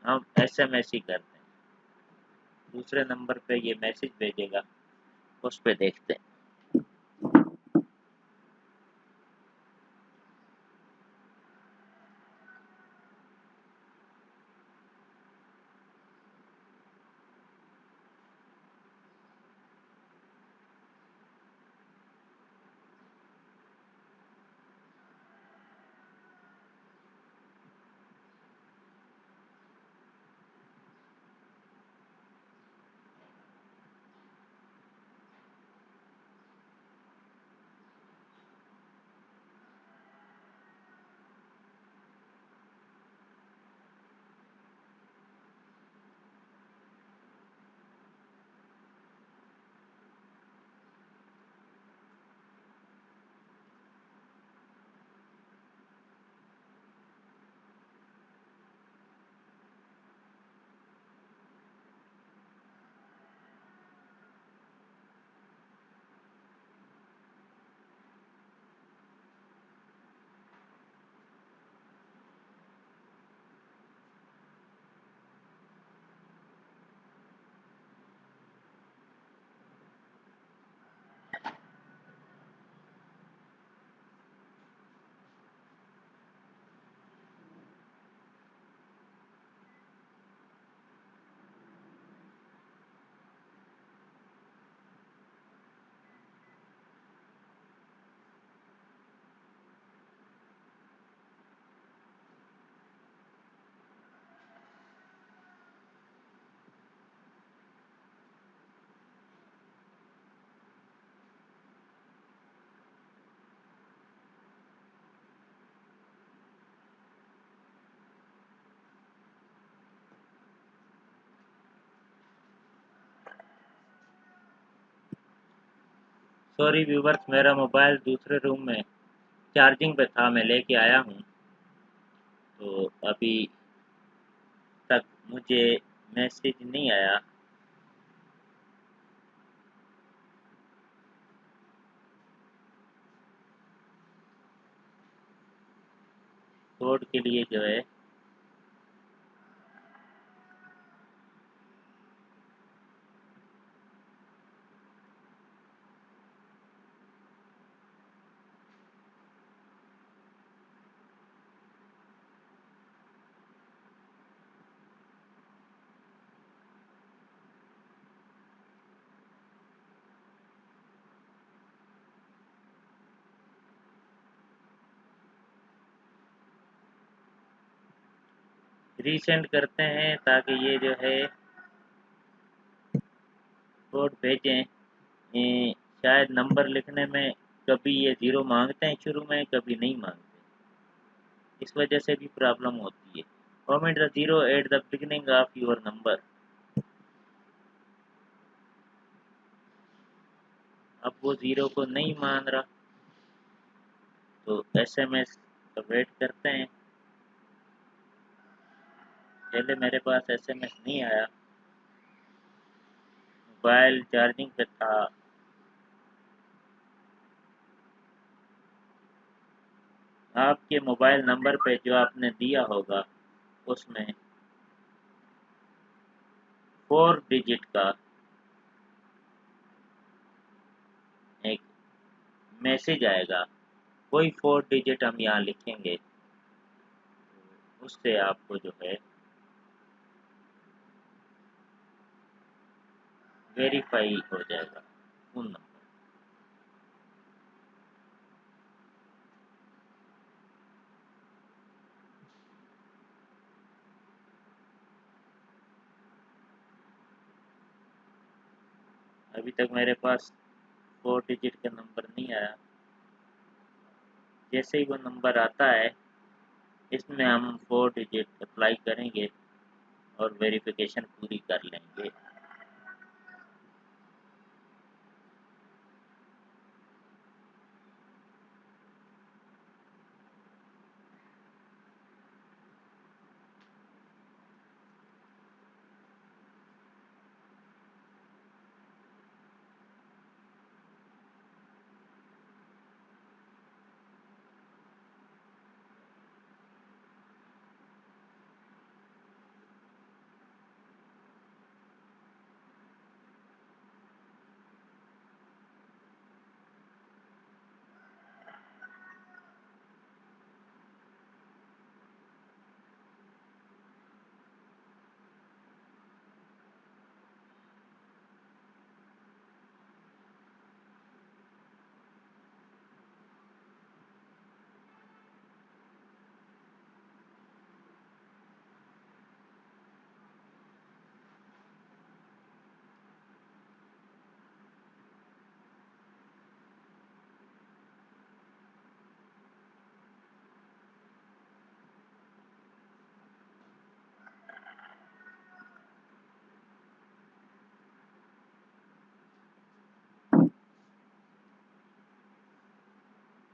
हम एसएमएस ही करते हैं। दूसरे नंबर पे ये मैसेज भेजेगा, उस पे देखते हैं। सॉरी व्यूवर्स, मेरा मोबाइल दूसरे रूम में चार्जिंग पे था, मैं लेके आया हूँ, तो अभी तक मुझे मैसेज नहीं आया। कोड के लिए जो है रीसेंड करते हैं, ताकि ये जो है कोड भेजें। शायद नंबर लिखने में कभी ये ज़ीरो मांगते हैं शुरू में, कभी नहीं मांगते, इस वजह से भी प्रॉब्लम होती है। Comment the zero at the beginning of your number. अब वो ज़ीरो को नहीं मान रहा, तो एसएमएस का वेट करते हैं। पहले मेरे पास एसएमएस नहीं आया, मोबाइल चार्जिंग पे था। आपके मोबाइल नंबर पे जो आपने दिया होगा, उसमें 4 डिजिट का एक मैसेज आएगा। कोई 4 डिजिट हम यहाँ लिखेंगे, उससे आपको जो है वेरीफाई हो जाएगा फ़ोन नंबर। अभी तक मेरे पास 4 डिजिट का नंबर नहीं आया। जैसे ही वो नंबर आता है, इसमें हम 4 डिजिट अप्लाई करेंगे और वेरिफिकेशन पूरी कर लेंगे।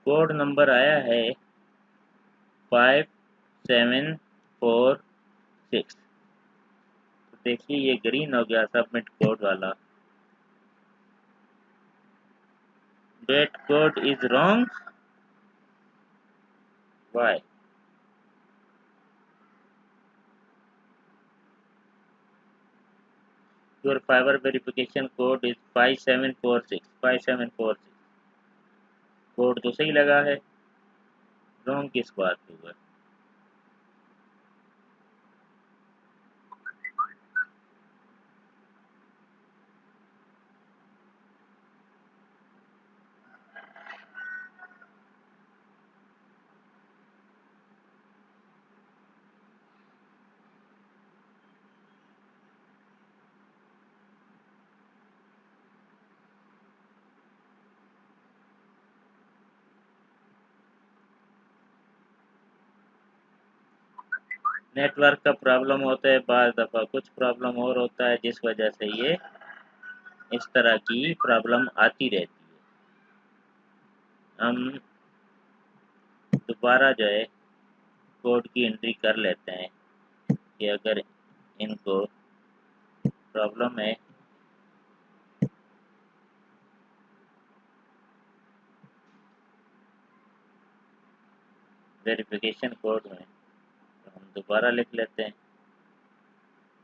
कोड नंबर आया है 5746। तो देखिए ये ग्रीन हो गया सबमिट कोड वाला। That code is wrong, why? Your Fiverr verification code is 5746। 5746 code तो सही लगा है, रॉन्ग किस बात पे हुआ? नेटवर्क का प्रॉब्लम होता है, बार दफ़ा कुछ प्रॉब्लम और होता है, जिस वजह से ये इस तरह की प्रॉब्लम आती रहती है। हम दोबारा जो है कोड की एंट्री कर लेते हैं कि अगर इनको प्रॉब्लम है वेरिफिकेशन कोड में, तो हम दोबारा लिख लेते हैं।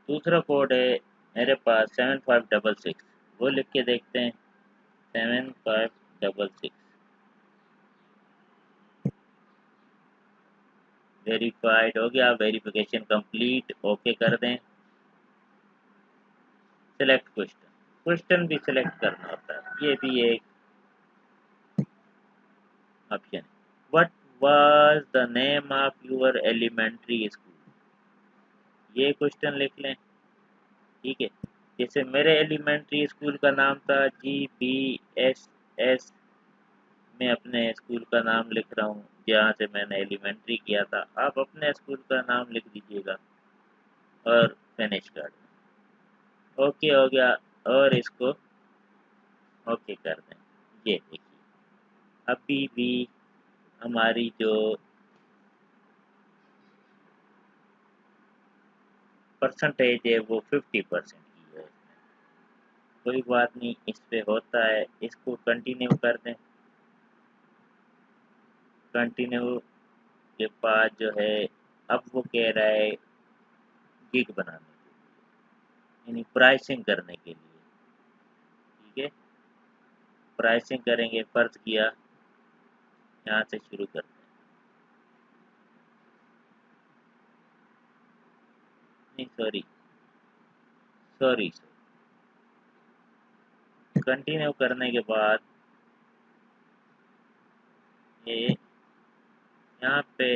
दूसरा कोड है मेरे पास 7566, वो लिख के देखते हैं। 7566 वेरीफाइड हो गया, वेरिफिकेशन कंप्लीट, ओके कर दें। सिलेक्ट क्वेश्चन, क्वेश्चन भी सिलेक्ट करना होता है, ये भी एक ऑप्शन है। What was the name of your elementary school, ये क्वेश्चन लिख लें। ठीक है, जैसे मेरे एलिमेंट्री स्कूल का नाम था GBSS, मैं अपने स्कूल का नाम लिख रहा हूँ जहाँ से मैंने एलिमेंट्री किया था। आप अपने स्कूल का नाम लिख दीजिएगा और फिनिश कर दें। ओके हो गया, और इसको ओके कर दें। ये देखिए अभी भी हमारी जो परसेंटेज है वो 50% की है। कोई बात नहीं, इस पे होता है, इसको कंटिन्यू कर दें। कंटिन्यू के बाद जो है अब वो कह रहा है गिग बनाने के लिए, यानी प्राइसिंग करने के लिए। ठीक है, प्राइसिंग करेंगे, फर्ज किया यहाँ से शुरू करते हैं। नहीं सॉरी सॉरी कंटिन्यू करने के बाद ये यहाँ पे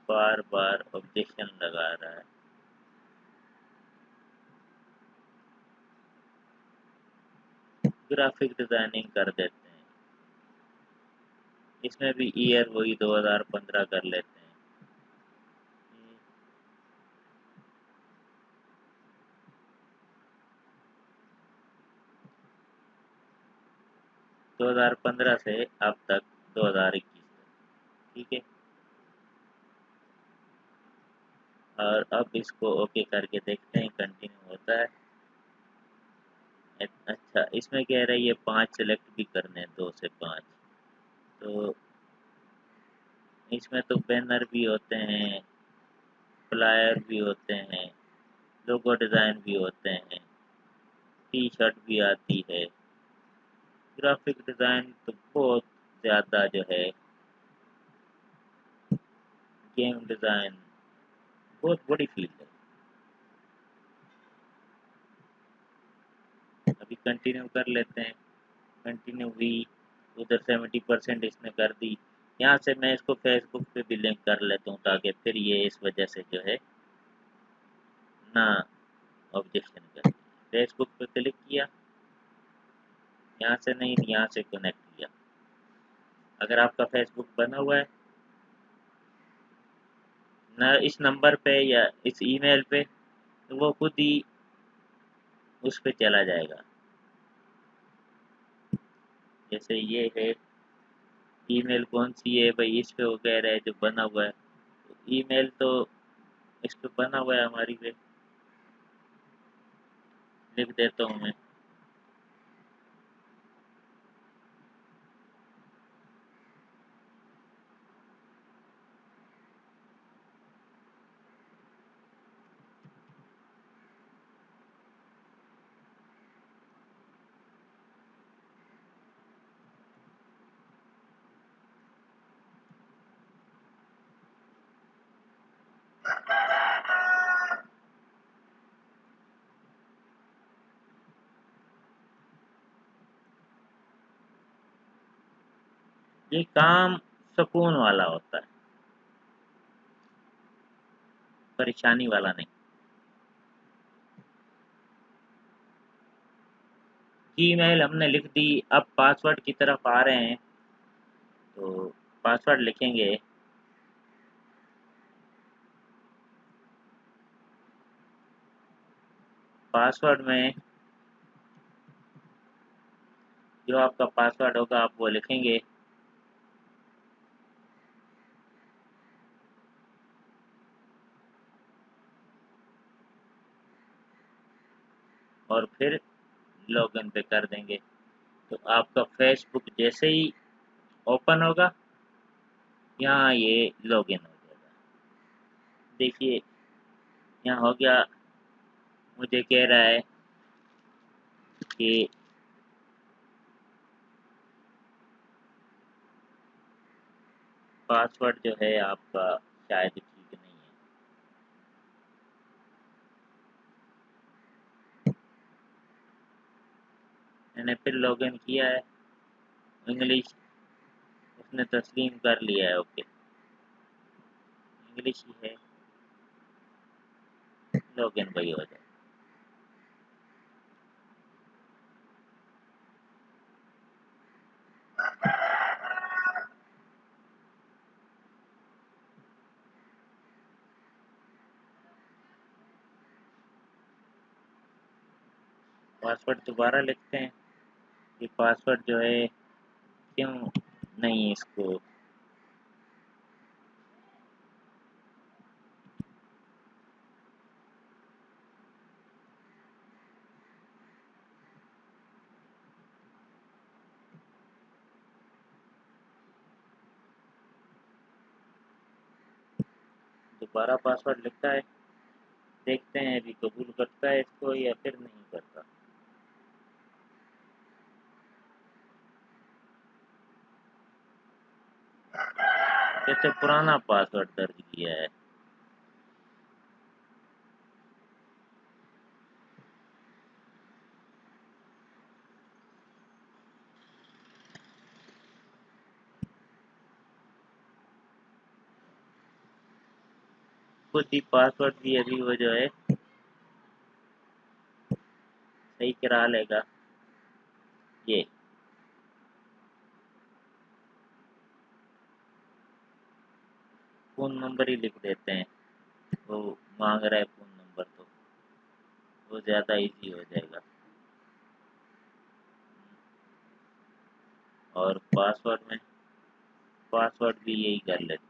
बार बार ऑब्जेक्शन लगा रहा है। ग्राफिक डिजाइनिंग कर देते हैं, इसमें भी ईयर वही 2015 कर लेते हैं। 2015 से अब तक 2021 तक। ठीक है, और अब इसको ओके करके देखते हैं कंटिन्यू होता है। अच्छा, इसमें कह रहा है ये 5 सेलेक्ट भी करने हैं, 2 से 5। तो इसमें तो बैनर भी होते हैं, फ्लायर भी होते हैं, लोगो डिज़ाइन भी होते हैं, टी शर्ट भी आती है। ग्राफिक डिज़ाइन तो बहुत ज़्यादा जो है, गेम डिज़ाइन बहुत बड़ी फील्ड है। अभी कंटिन्यू कर लेते हैं। कंटिन्यू हुई, उधर 70% इसने कर दी। यहाँ से मैं इसको फेसबुक पे भी लिंक कर लेता हूँ ताकि फिर ये इस वजह से जो है ना ऑब्जेक्शन कर। फेसबुक पे क्लिक किया, यहाँ से नहीं, यहाँ से कनेक्ट किया। अगर आपका फेसबुक बना हुआ है ना इस नंबर पे या इस ईमेल पे, तो वो खुद ही उस पे चला जाएगा। जैसे ये है ईमेल कौन सी है भाई, इस पे वो कह रहा है जो बना हुआ है, ईमेल तो इस पे बना हुआ है हमारी पे, लिख देता हूँ मैं। ये काम सुकून वाला होता है, परेशानी वाला नहीं। ईमेल हमने लिख दी, अब पासवर्ड की तरफ आ रहे हैं, तो पासवर्ड लिखेंगे। पासवर्ड में जो आपका पासवर्ड होगा आप वो लिखेंगे। और फिर लॉगिन पे कर देंगे, तो आपका फेसबुक जैसे ही ओपन होगा यहाँ ये लॉगिन हो जाएगा। देखिए यहाँ हो गया, मुझे कह रहा है कि पासवर्ड जो है आपका शायद ठीक नहीं है। मैंने फिर लॉगिन किया है, इंग्लिश उसने तस्लीम कर लिया है, ओके इंग्लिश ही है, लॉगिन वही हो जाए। पासवर्ड दोबारा लिखते हैं, ये पासवर्ड जो है क्यों नहीं इसको, दोबारा पासवर्ड लिखता है, देखते हैं अभी कबूल करता है इसको या फिर नहीं करता। जैसे पुराना पासवर्ड दर्ज किया है, खुद ही पासवर्ड भी अभी वो जो है सही करा लेगा। ये फ़ोन नंबर ही लिख देते हैं, वो मांग रहा है फ़ोन नंबर, तो वो ज़्यादा इजी हो जाएगा। और पासवर्ड भी यही कर लेते हैं।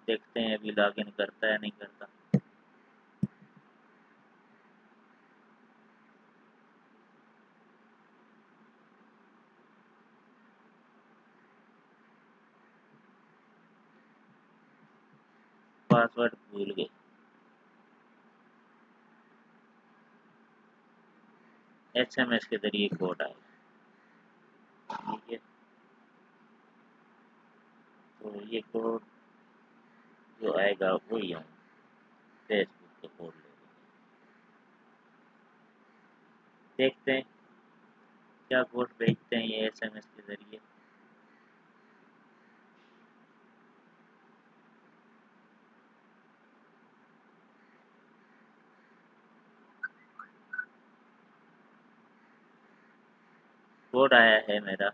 देखते हैं अभी लॉगिन करता है नहीं करता। पासवर्ड भूल गए, एसएमएस के जरिए कोड आएगा, ठीक है। तो ये कोड जो आएगा वही हम फेसबुक का कोड ले लेंगे। देखते हैं क्या कोड भेजते हैं ये एसएमएस के जरिए। कोड आया है मेरा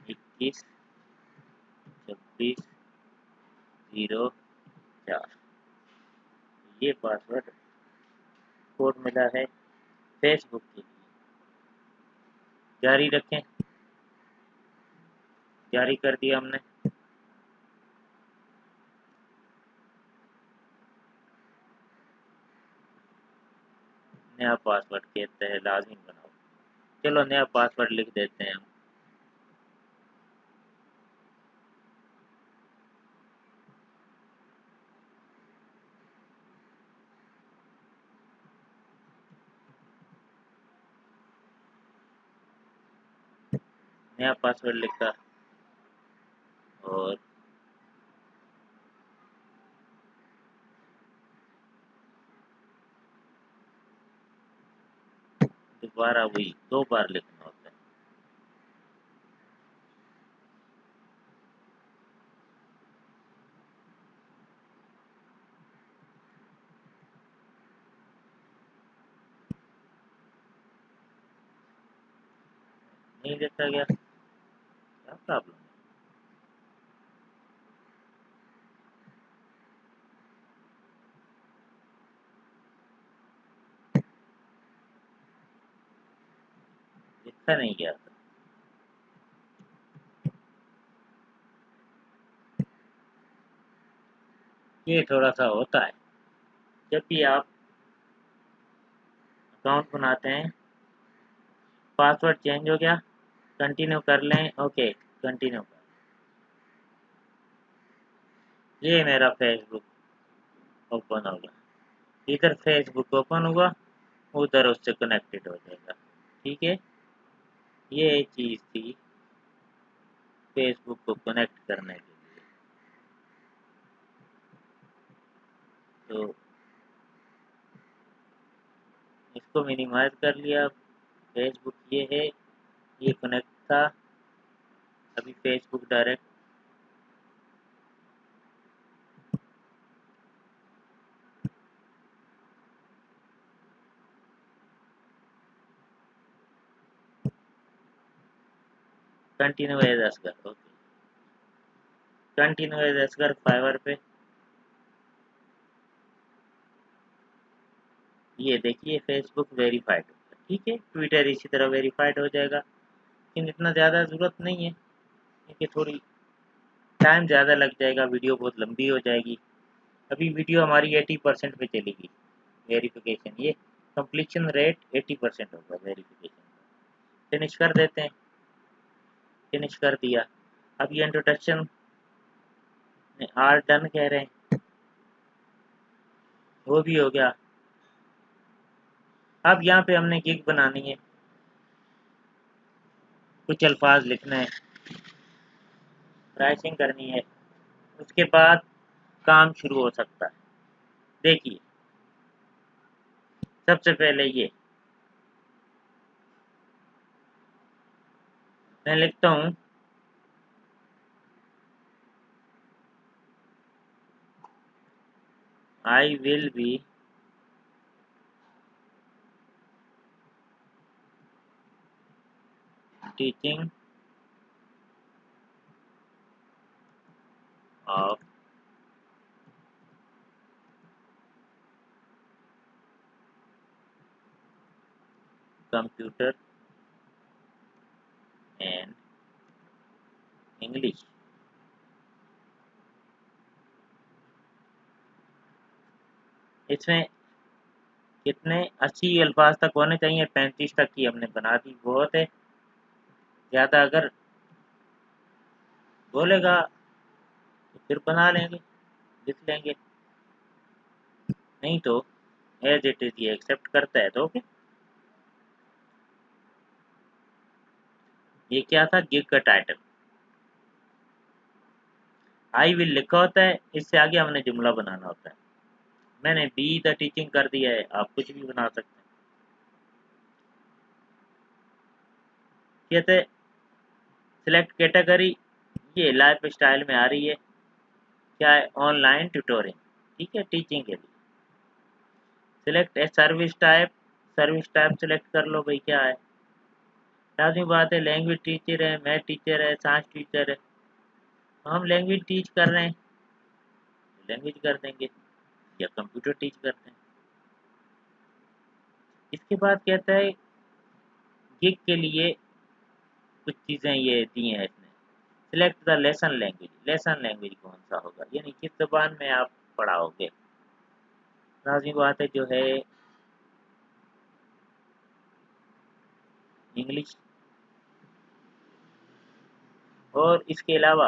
21 26 04। ये पासवर्ड कोड मिला है फेसबुक के लिए। जारी रखें, जारी कर दिया हमने। नया पासवर्ड कहते हैं लाजिम बनाओ। चलो नया पासवर्ड लिख देते हैं हम। नया पासवर्ड लिखा और दोबारा वही 2 बार लिखना होता है। नहीं देखा गया, क्या प्रॉब्लम है? लिखा नहीं गया था। ये थोड़ा सा होता है जब भी आप अकाउंट बनाते हैं। पासवर्ड चेंज हो गया, कंटिन्यू कर लें। ओके, कंटिन्यू कर। ये मेरा फेसबुक ओपन होगा, इधर फेसबुक ओपन हुआ, उधर उससे कनेक्टेड हो जाएगा। ठीक है, ये चीज़ थी फेसबुक को कनेक्ट करने के लिए। तो इसको मिनिमाइज कर लिया। फेसबुक ये है, ये कनेक्ट था। अभी Facebook direct continue as Asghar. Okay, continue as Asghar Fiverr पे। ये देखिए फेसबुक वेरीफाइड हो गया। ठीक है, ट्विटर इसी तरह वेरीफाइड हो जाएगा, लेकिन इतना ज़्यादा ज़रूरत नहीं है क्योंकि थोड़ी टाइम ज़्यादा लग जाएगा, वीडियो बहुत लंबी हो जाएगी। अभी वीडियो हमारी 80% पे चलेगी वेरिफिकेशन। ये कंप्लीशन रेट 80% होगा वेरिफिकेशन। फिनिश कर देते हैं, फिनिश कर दिया। अब ये इंट्रोडक्शन आर डन कह रहे हैं, वो भी हो गया। अब यहाँ पे हमने गिग बनानी है, कुछ अल्फाज लिखना है, प्राइसिंग करनी है, उसके बाद काम शुरू हो सकता है। देखिए सबसे पहले ये मैं लिखता हूँ, I will be teaching of computer and English. इसमें कितने 80 अल्फाज तक होने चाहिए, 35 तक की हमने बना दी, बहुत है। ज़्यादा अगर बोलेगा तो फिर बना लेंगे, लिख लेंगे, नहीं तो एज इट इज़ ये एक्सेप्ट करता है तो ओके। ये क्या था, गिग का टाइटल आई विल लिखा होता है, इससे आगे हमने जुमला बनाना होता है। मैंने बी द टीचिंग कर दिया है, आप कुछ भी बना सकते हैं। कहते सिलेक्ट कैटेगरी, ये लाइफ स्टाइल में आ रही है, क्या है, ऑनलाइन ट्यूटोरिंग। ठीक है, टीचिंग के लिए। Select a service type, service type select कर लो भाई, क्या है। लाजमी बात है, लैंग्वेज टीचर है, मैथ टीचर है, साइंस टीचर है, तो हम लैंग्वेज टीच कर रहे हैं, लैंग्वेज कर देंगे। या कंप्यूटर टीच करते हैं। इसके बाद कहता है गिग के लिए कुछ चीज़ें ये दी हैं इसने। सिलेक्ट द लेसन लैंग्वेज कौन सा होगा, यानी किस ज़बान में आप पढ़ाओगे। लाज़मी बात है जो है इंग्लिश। और इसके अलावा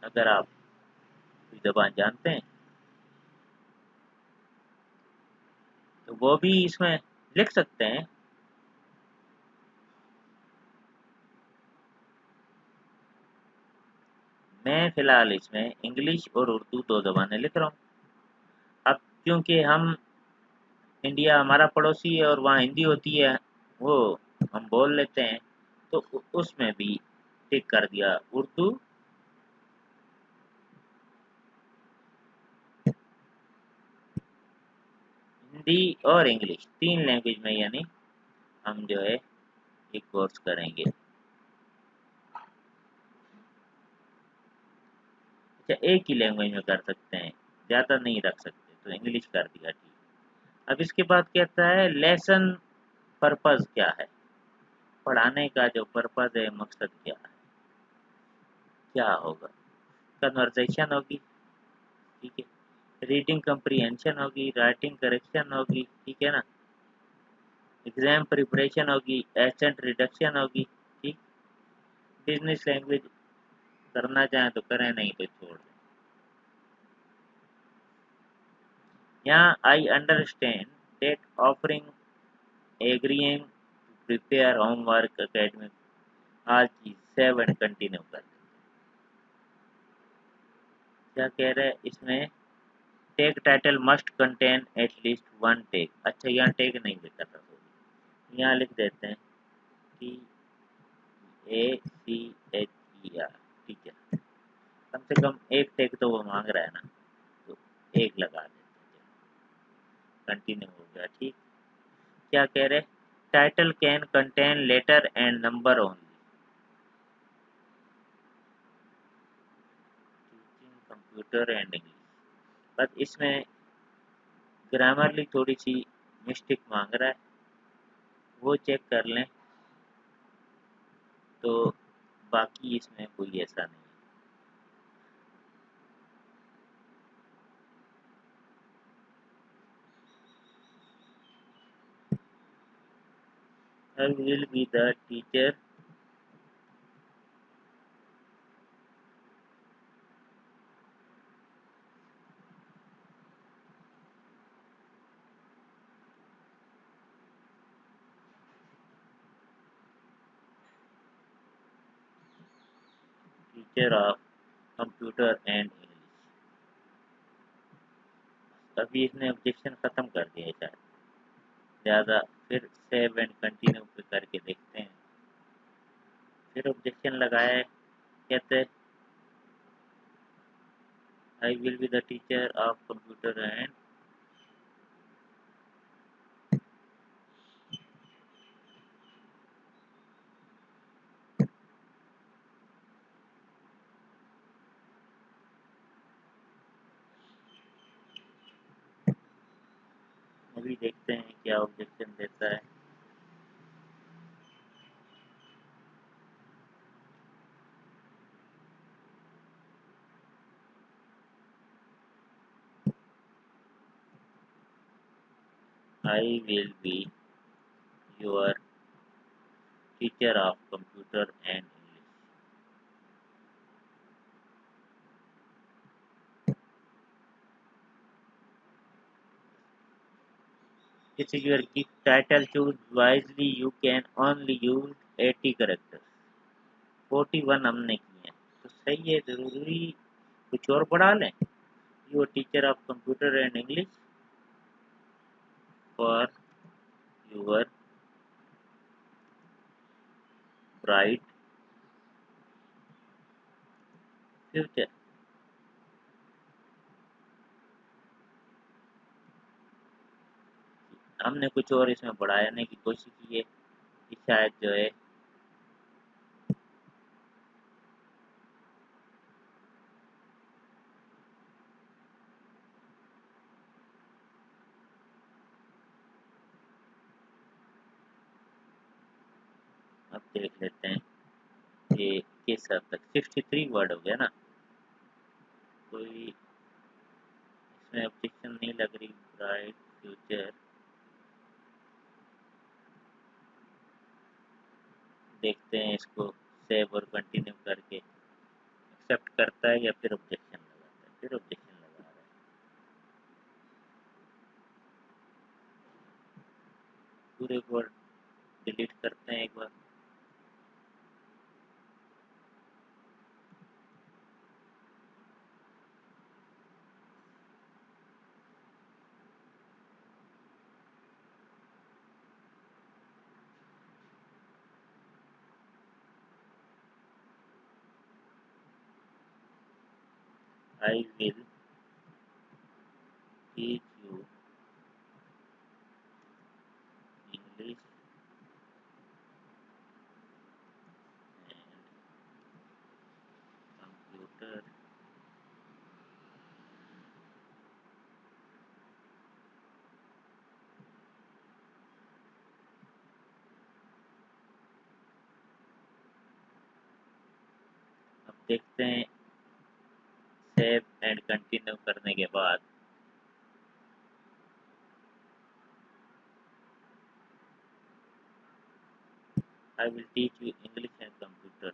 अगर आप कोई ज़बान जानते हैं तो वो भी इसमें लिख सकते हैं। मैं फ़िलहाल इसमें इंग्लिश और उर्दू 2 ज़बानें लिख रहा हूँ। अब क्योंकि हम इंडिया हमारा पड़ोसी है और वहाँ हिंदी होती है, वो हम बोल लेते हैं, तो उसमें भी टिक कर दिया उर्दू, हिंदी और इंग्लिश 3 लैंग्वेज में, यानी हम जो है एक कोर्स करेंगे। अच्छा, एक ही लैंग्वेज में कर सकते हैं, ज़्यादा नहीं रख सकते, तो इंग्लिश कर दिया, ठीक। अब इसके बाद कहता है लेसन पर्पज़ क्या है, पढ़ाने का जो पर्पज़ है, मकसद क्या है, क्या होगा। कन्वर्सेशन होगी, ठीक है, रीडिंग कम्प्रीहेंशन होगी, राइटिंग करेक्शन होगी, ठीक है ना, एग्जाम प्रिपरेशन होगी, एसेंट रिडक्शन होगी, ठीक। बिजनेस लैंग्वेज करना चाहें तो करें, नहीं तो छोड़ दें। यहाँ I understand that offering agreeing to prepare homework academic आज की सेव एंड कंटिन्यू कर दें। क्या कह रहे हैं इसमें, tech title must contain at least 1 tech. अच्छा, यहाँ टेक नहीं लिखा था, यहाँ लिख देते हैं T A C H E R, ठीक है। कम से कम एक टेक तो वो मांग रहा है ना, तो एक लगा देते हैं, कंटिन्यू हो गया, ठीक। क्या कह रहे, title can contain letter and number only, teaching computer and English. बस इसमें ग्रामरली थोड़ी सी मिस्टेक मांग रहा है, वो चेक कर लें, तो बाकी इसमें कोई ऐसा नहीं है। I will be the teacher of computer and English। अभी इसने ऑब्जेक्शन ख़त्म कर दिया है शायद, ज़्यादा फिर सेव एंड कंटिन्यू पे करके देखते हैं। फिर ऑब्जेक्शन लगाया है, कहते हैं I will be the teacher of computer and, अभी देखते हैं क्या ऑब्जेक्शन देता है। I will be your teacher of computer and English. This is your gift title, choose wisely, you can only use 80 characters। 41 हमने किए हैं, तो सही है, ज़रूरी कुछ और बढ़ा लें। Your teacher of computer and English for your bright future. हमने कुछ और इसमें बढ़ाने की कोशिश की है कि शायद जो है अब देख लेते हैं ये किस हद तक 63 वर्ड हो गया ना, कोई इसमें ऑब्जेक्शन नहीं लग रही। ब्राइट फ्यूचर देखते हैं, इसको सेव और कंटिन्यू करके एक्सेप्ट करता है या फिर ऑब्जेक्शन लगाता है। फिर ऑब्जेक्शन लगा रहा है। पूरे वर्ड डिलीट करते हैं एक बार। I will teach you English and computer अब देखते हैं सेव एंड कंटिन्यू करने के बाद I will teach you English and computer.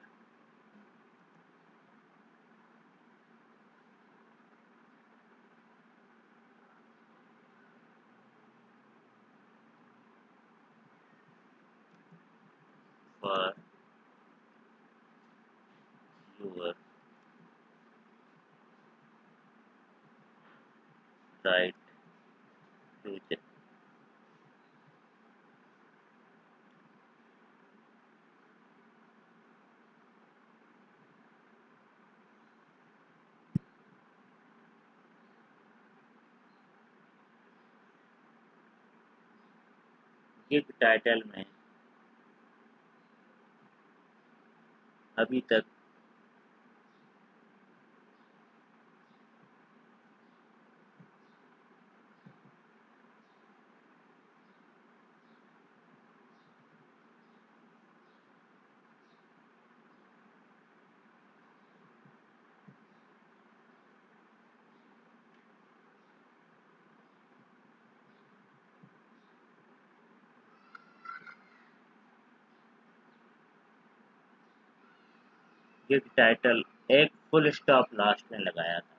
For your bright future. Give title में अभी तक गिव टाइटल एक फुल स्टॉप लास्ट में लगाया था,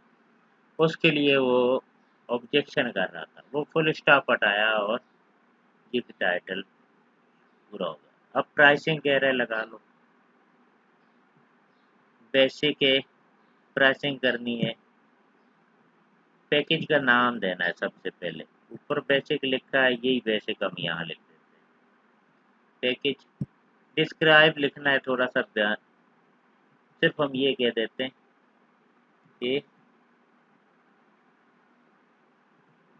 उसके लिए वो ऑब्जेक्शन कर रहा था। वो फुल स्टॉप हटाया और गिव टाइटल पूरा हो गया। अब प्राइसिंग कह रहे लगा लो। बेसिक है, प्राइसिंग करनी है। पैकेज का नाम देना है सबसे पहले। ऊपर बेसिक लिखा है, यही बेसिक हम यहाँ लिख देते हैं। पैकेज डिस्क्राइब लिखना है थोड़ा सा बयान। सिर्फ हम ये कह देते हैं कि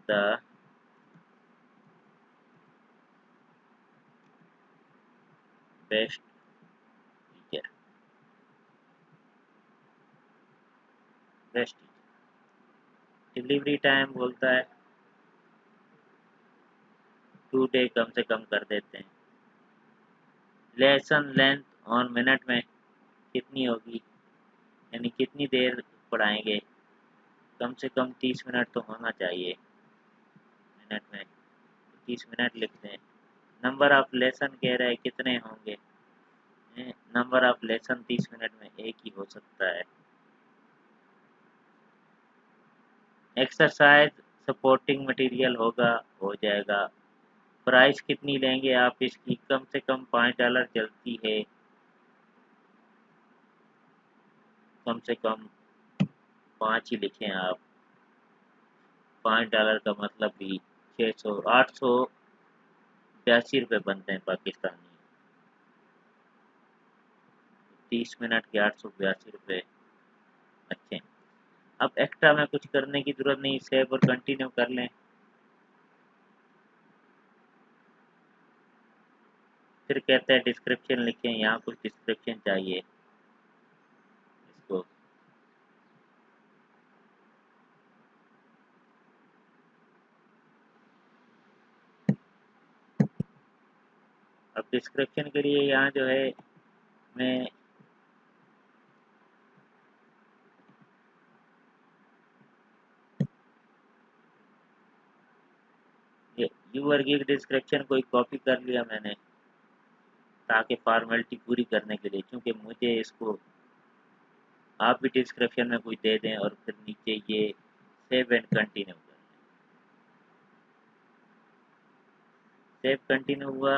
the best teacher. Best delivery time बोलता है 2 डे, कम से कम कर देते हैं। लेसन लेंथ ऑन मिनट में कितनी होगी, यानी कितनी देर पढ़ाएंगे। कम से कम 30 मिनट तो होना चाहिए। मिनट में 30 मिनट लिखते हैं। नंबर ऑफ लेसन कह रहा है कितने होंगे। नंबर ऑफ लेसन 30 मिनट में एक ही हो सकता है। एक्सरसाइज सपोर्टिंग मटेरियल होगा, हो जाएगा। प्राइस कितनी लेंगे आप इसकी, कम से कम $5 चलती है। कम से कम 5 ही लिखें आप। $5 का मतलब भी 882 रुपये बनते हैं पाकिस्तानी। 30 मिनट के 882 रुपये। अच्छे, अब एक्स्ट्रा में कुछ करने की जरूरत नहीं, सेव और कंटिन्यू कर लें। फिर कहते हैं डिस्क्रिप्शन लिखें, यहाँ कुछ डिस्क्रिप्शन चाहिए इसको। अब डिस्क्रिप्शन के लिए यहाँ जो है मैं यूवर गिग डिस्क्रिप्शन कोई कॉपी कर लिया मैंने, ताकि फॉर्मेलिटी पूरी करने के लिए, क्योंकि मुझे इसको आप भी डिस्क्रिप्शन में कोई दे दें और फिर नीचे ये सेव एंड कंटिन्यू कर लें। सेव कंटिन्यू हुआ।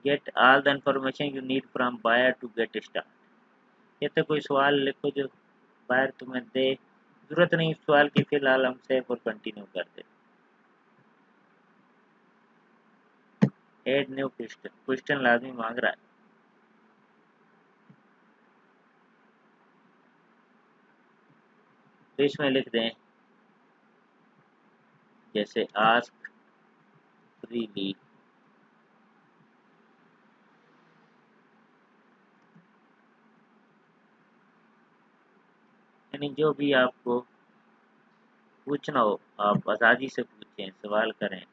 Get all the information you need from buyer to get start. ये तो कोई सवाल लिखो जो बायर तुम्हें दे, जरूरत नहीं इस सवाल की, फिलहाल हम सेव और कंटिन्यू कर दे। एड न्यू क्वेश्चन, क्वेश्चन लाजमी मांग रहा है। तो इसमें लिख दें जैसे आस्क फ्रीली यानी जो भी आपको पूछना हो आप आज़ादी से पूछें, सवाल करें।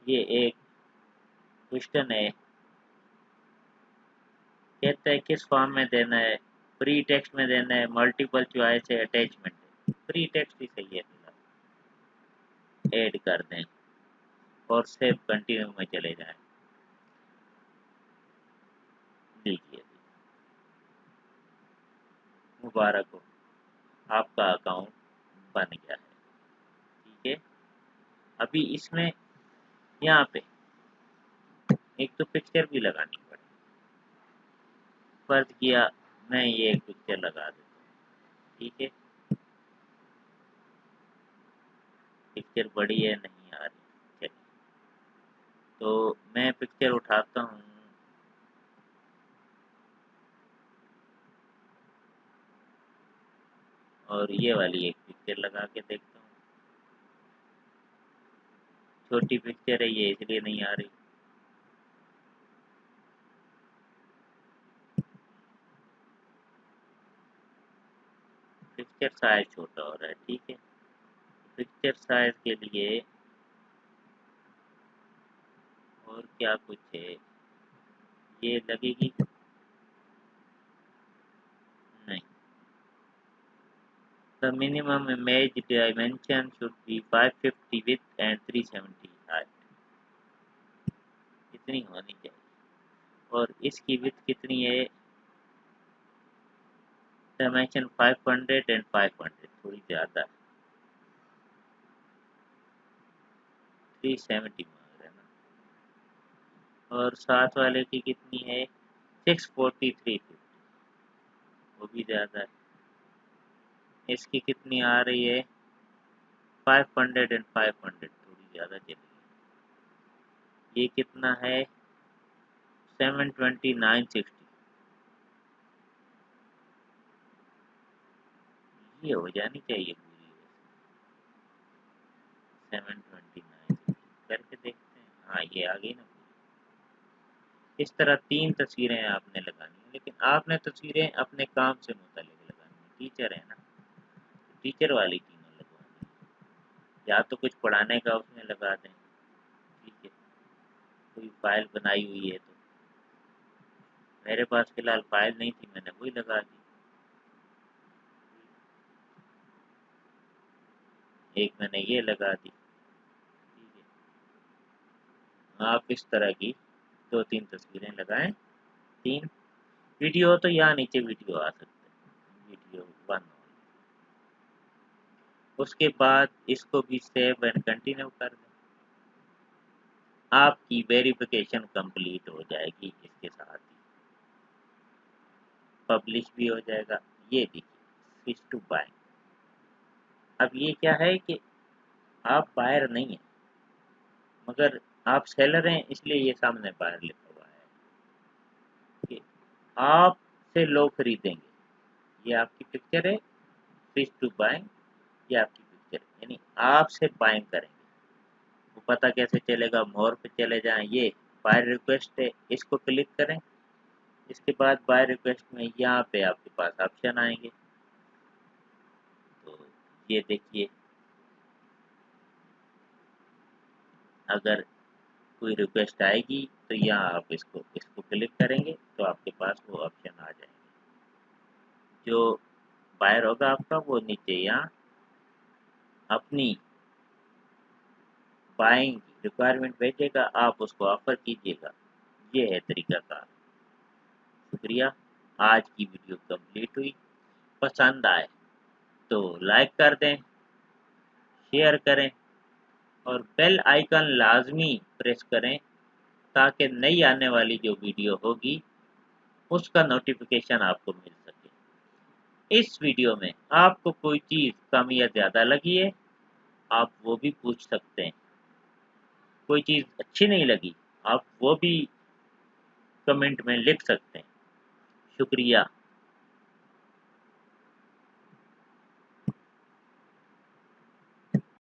ये एक क्वेश्चन है, कहता है किस फॉर्म में देना है, फ्री टेक्स्ट में देना है, मल्टीपल चॉइस है, अटैचमेंट है। फ्री टेक्स्ट ही सही है, फिलहाल ऐड कर दें और सेव कंटिन्यू में चले जाएं। लीजिए, मुबारक हो, आपका अकाउंट बन गया है। ठीक है, अभी इसमें यहाँ पे एक तो पिक्चर भी लगानी पड़ेगी। फर्ज किया मैं ये एक पिक्चर लगा देता हूँ। ठीक है, पिक्चर बड़ी है नहीं आ रही, चलिए तो मैं पिक्चर उठाता हूँ और ये वाली एक पिक्चर लगा के देखता हूँ। छोटी पिक्चर है ये, इसलिए नहीं आ रही। पिक्चर साइज छोटा हो रहा है। ठीक है, पिक्चर साइज के लिए और क्या कुछ है, ये लगेगी नहीं। The minimum image dimension should be 550 with and 370 height. कितनी होनी चाहिए, और इसकी विथ कितनी है, डायमेंशन 500 एंड 500, थोड़ी ज़्यादा है, 370 मांग रहे हैं ना। और साथ वाले की कितनी है, 643, वो भी ज़्यादा है। इसकी कितनी आ रही है, 500 एंड 500, थोड़ी ज़्यादा चली गई। ये कितना है, 72960। ये हो जानी चाहिए पूरी, 729 करके देखते हैं। हाँ, ये आ गई ना पूरी। इस तरह 3 तस्वीरें आपने लगानी है, लेकिन आपने तस्वीरें अपने काम से मुतालिक लगानी है। टीचर है ना, टीचर वाली तीनों लगवानी है। या तो कुछ पढ़ाने का उसमें लगा दें। ठीक है, कोई फाइल बनाई हुई है तो, मेरे पास फिलहाल फाइल नहीं थी, मैंने वही लगा दी। एक मैंने ये लगा दी। ठीक है, आप इस तरह की 2-3 तस्वीरें लगाएं। 3 वीडियो हो तो यहाँ नीचे वीडियो आ सकते हैं, वीडियो 1। उसके बाद इसको भी सेव एंड कंटिन्यू कर दें। आपकी वेरिफिकेशन कंप्लीट हो जाएगी, इसके साथ ही पब्लिश भी हो जाएगा। ये देखिए, स्विच टू बाय। अब ये क्या है कि आप बायर नहीं हैं, मगर आप सेलर हैं, इसलिए ये सामने बायर लिखा हुआ है कि आपसे लोग खरीदेंगे। ये आपकी पिक्चर है, स्विच टू बाय, ये आपकी पिक्चर है, यानी आपसे बाइंग करेंगे। वो पता कैसे चलेगा, मोर पे चले जाएं, ये बाय रिक्वेस्ट है, इसको क्लिक करें। इसके बाद बाय रिक्वेस्ट में यहाँ पे आपके पास ऑप्शन आएंगे। तो ये देखिए, अगर कोई रिक्वेस्ट आएगी तो यहाँ आप इसको क्लिक करेंगे तो आपके पास वो ऑप्शन आ जाएंगे। जो बायर होगा आपका वो नीचे यहाँ अपनी बाइंग रिक्वायरमेंट भेजेगा, आप उसको ऑफर कीजिएगा। ये है तरीकाकार। शुक्रिया। आज की वीडियो कंप्लीट हुई। पसंद आए तो लाइक कर दें, शेयर करें और बेल आइकन लाजमी प्रेस करें ताकि नई आने वाली जो वीडियो होगी उसका नोटिफिकेशन आपको मिल सके। इस वीडियो में आपको कोई चीज़ कम या ज़्यादा लगी है, आप वो भी पूछ सकते हैं। कोई चीज़ अच्छी नहीं लगी, आप वो भी कमेंट में लिख सकते हैं। शुक्रिया।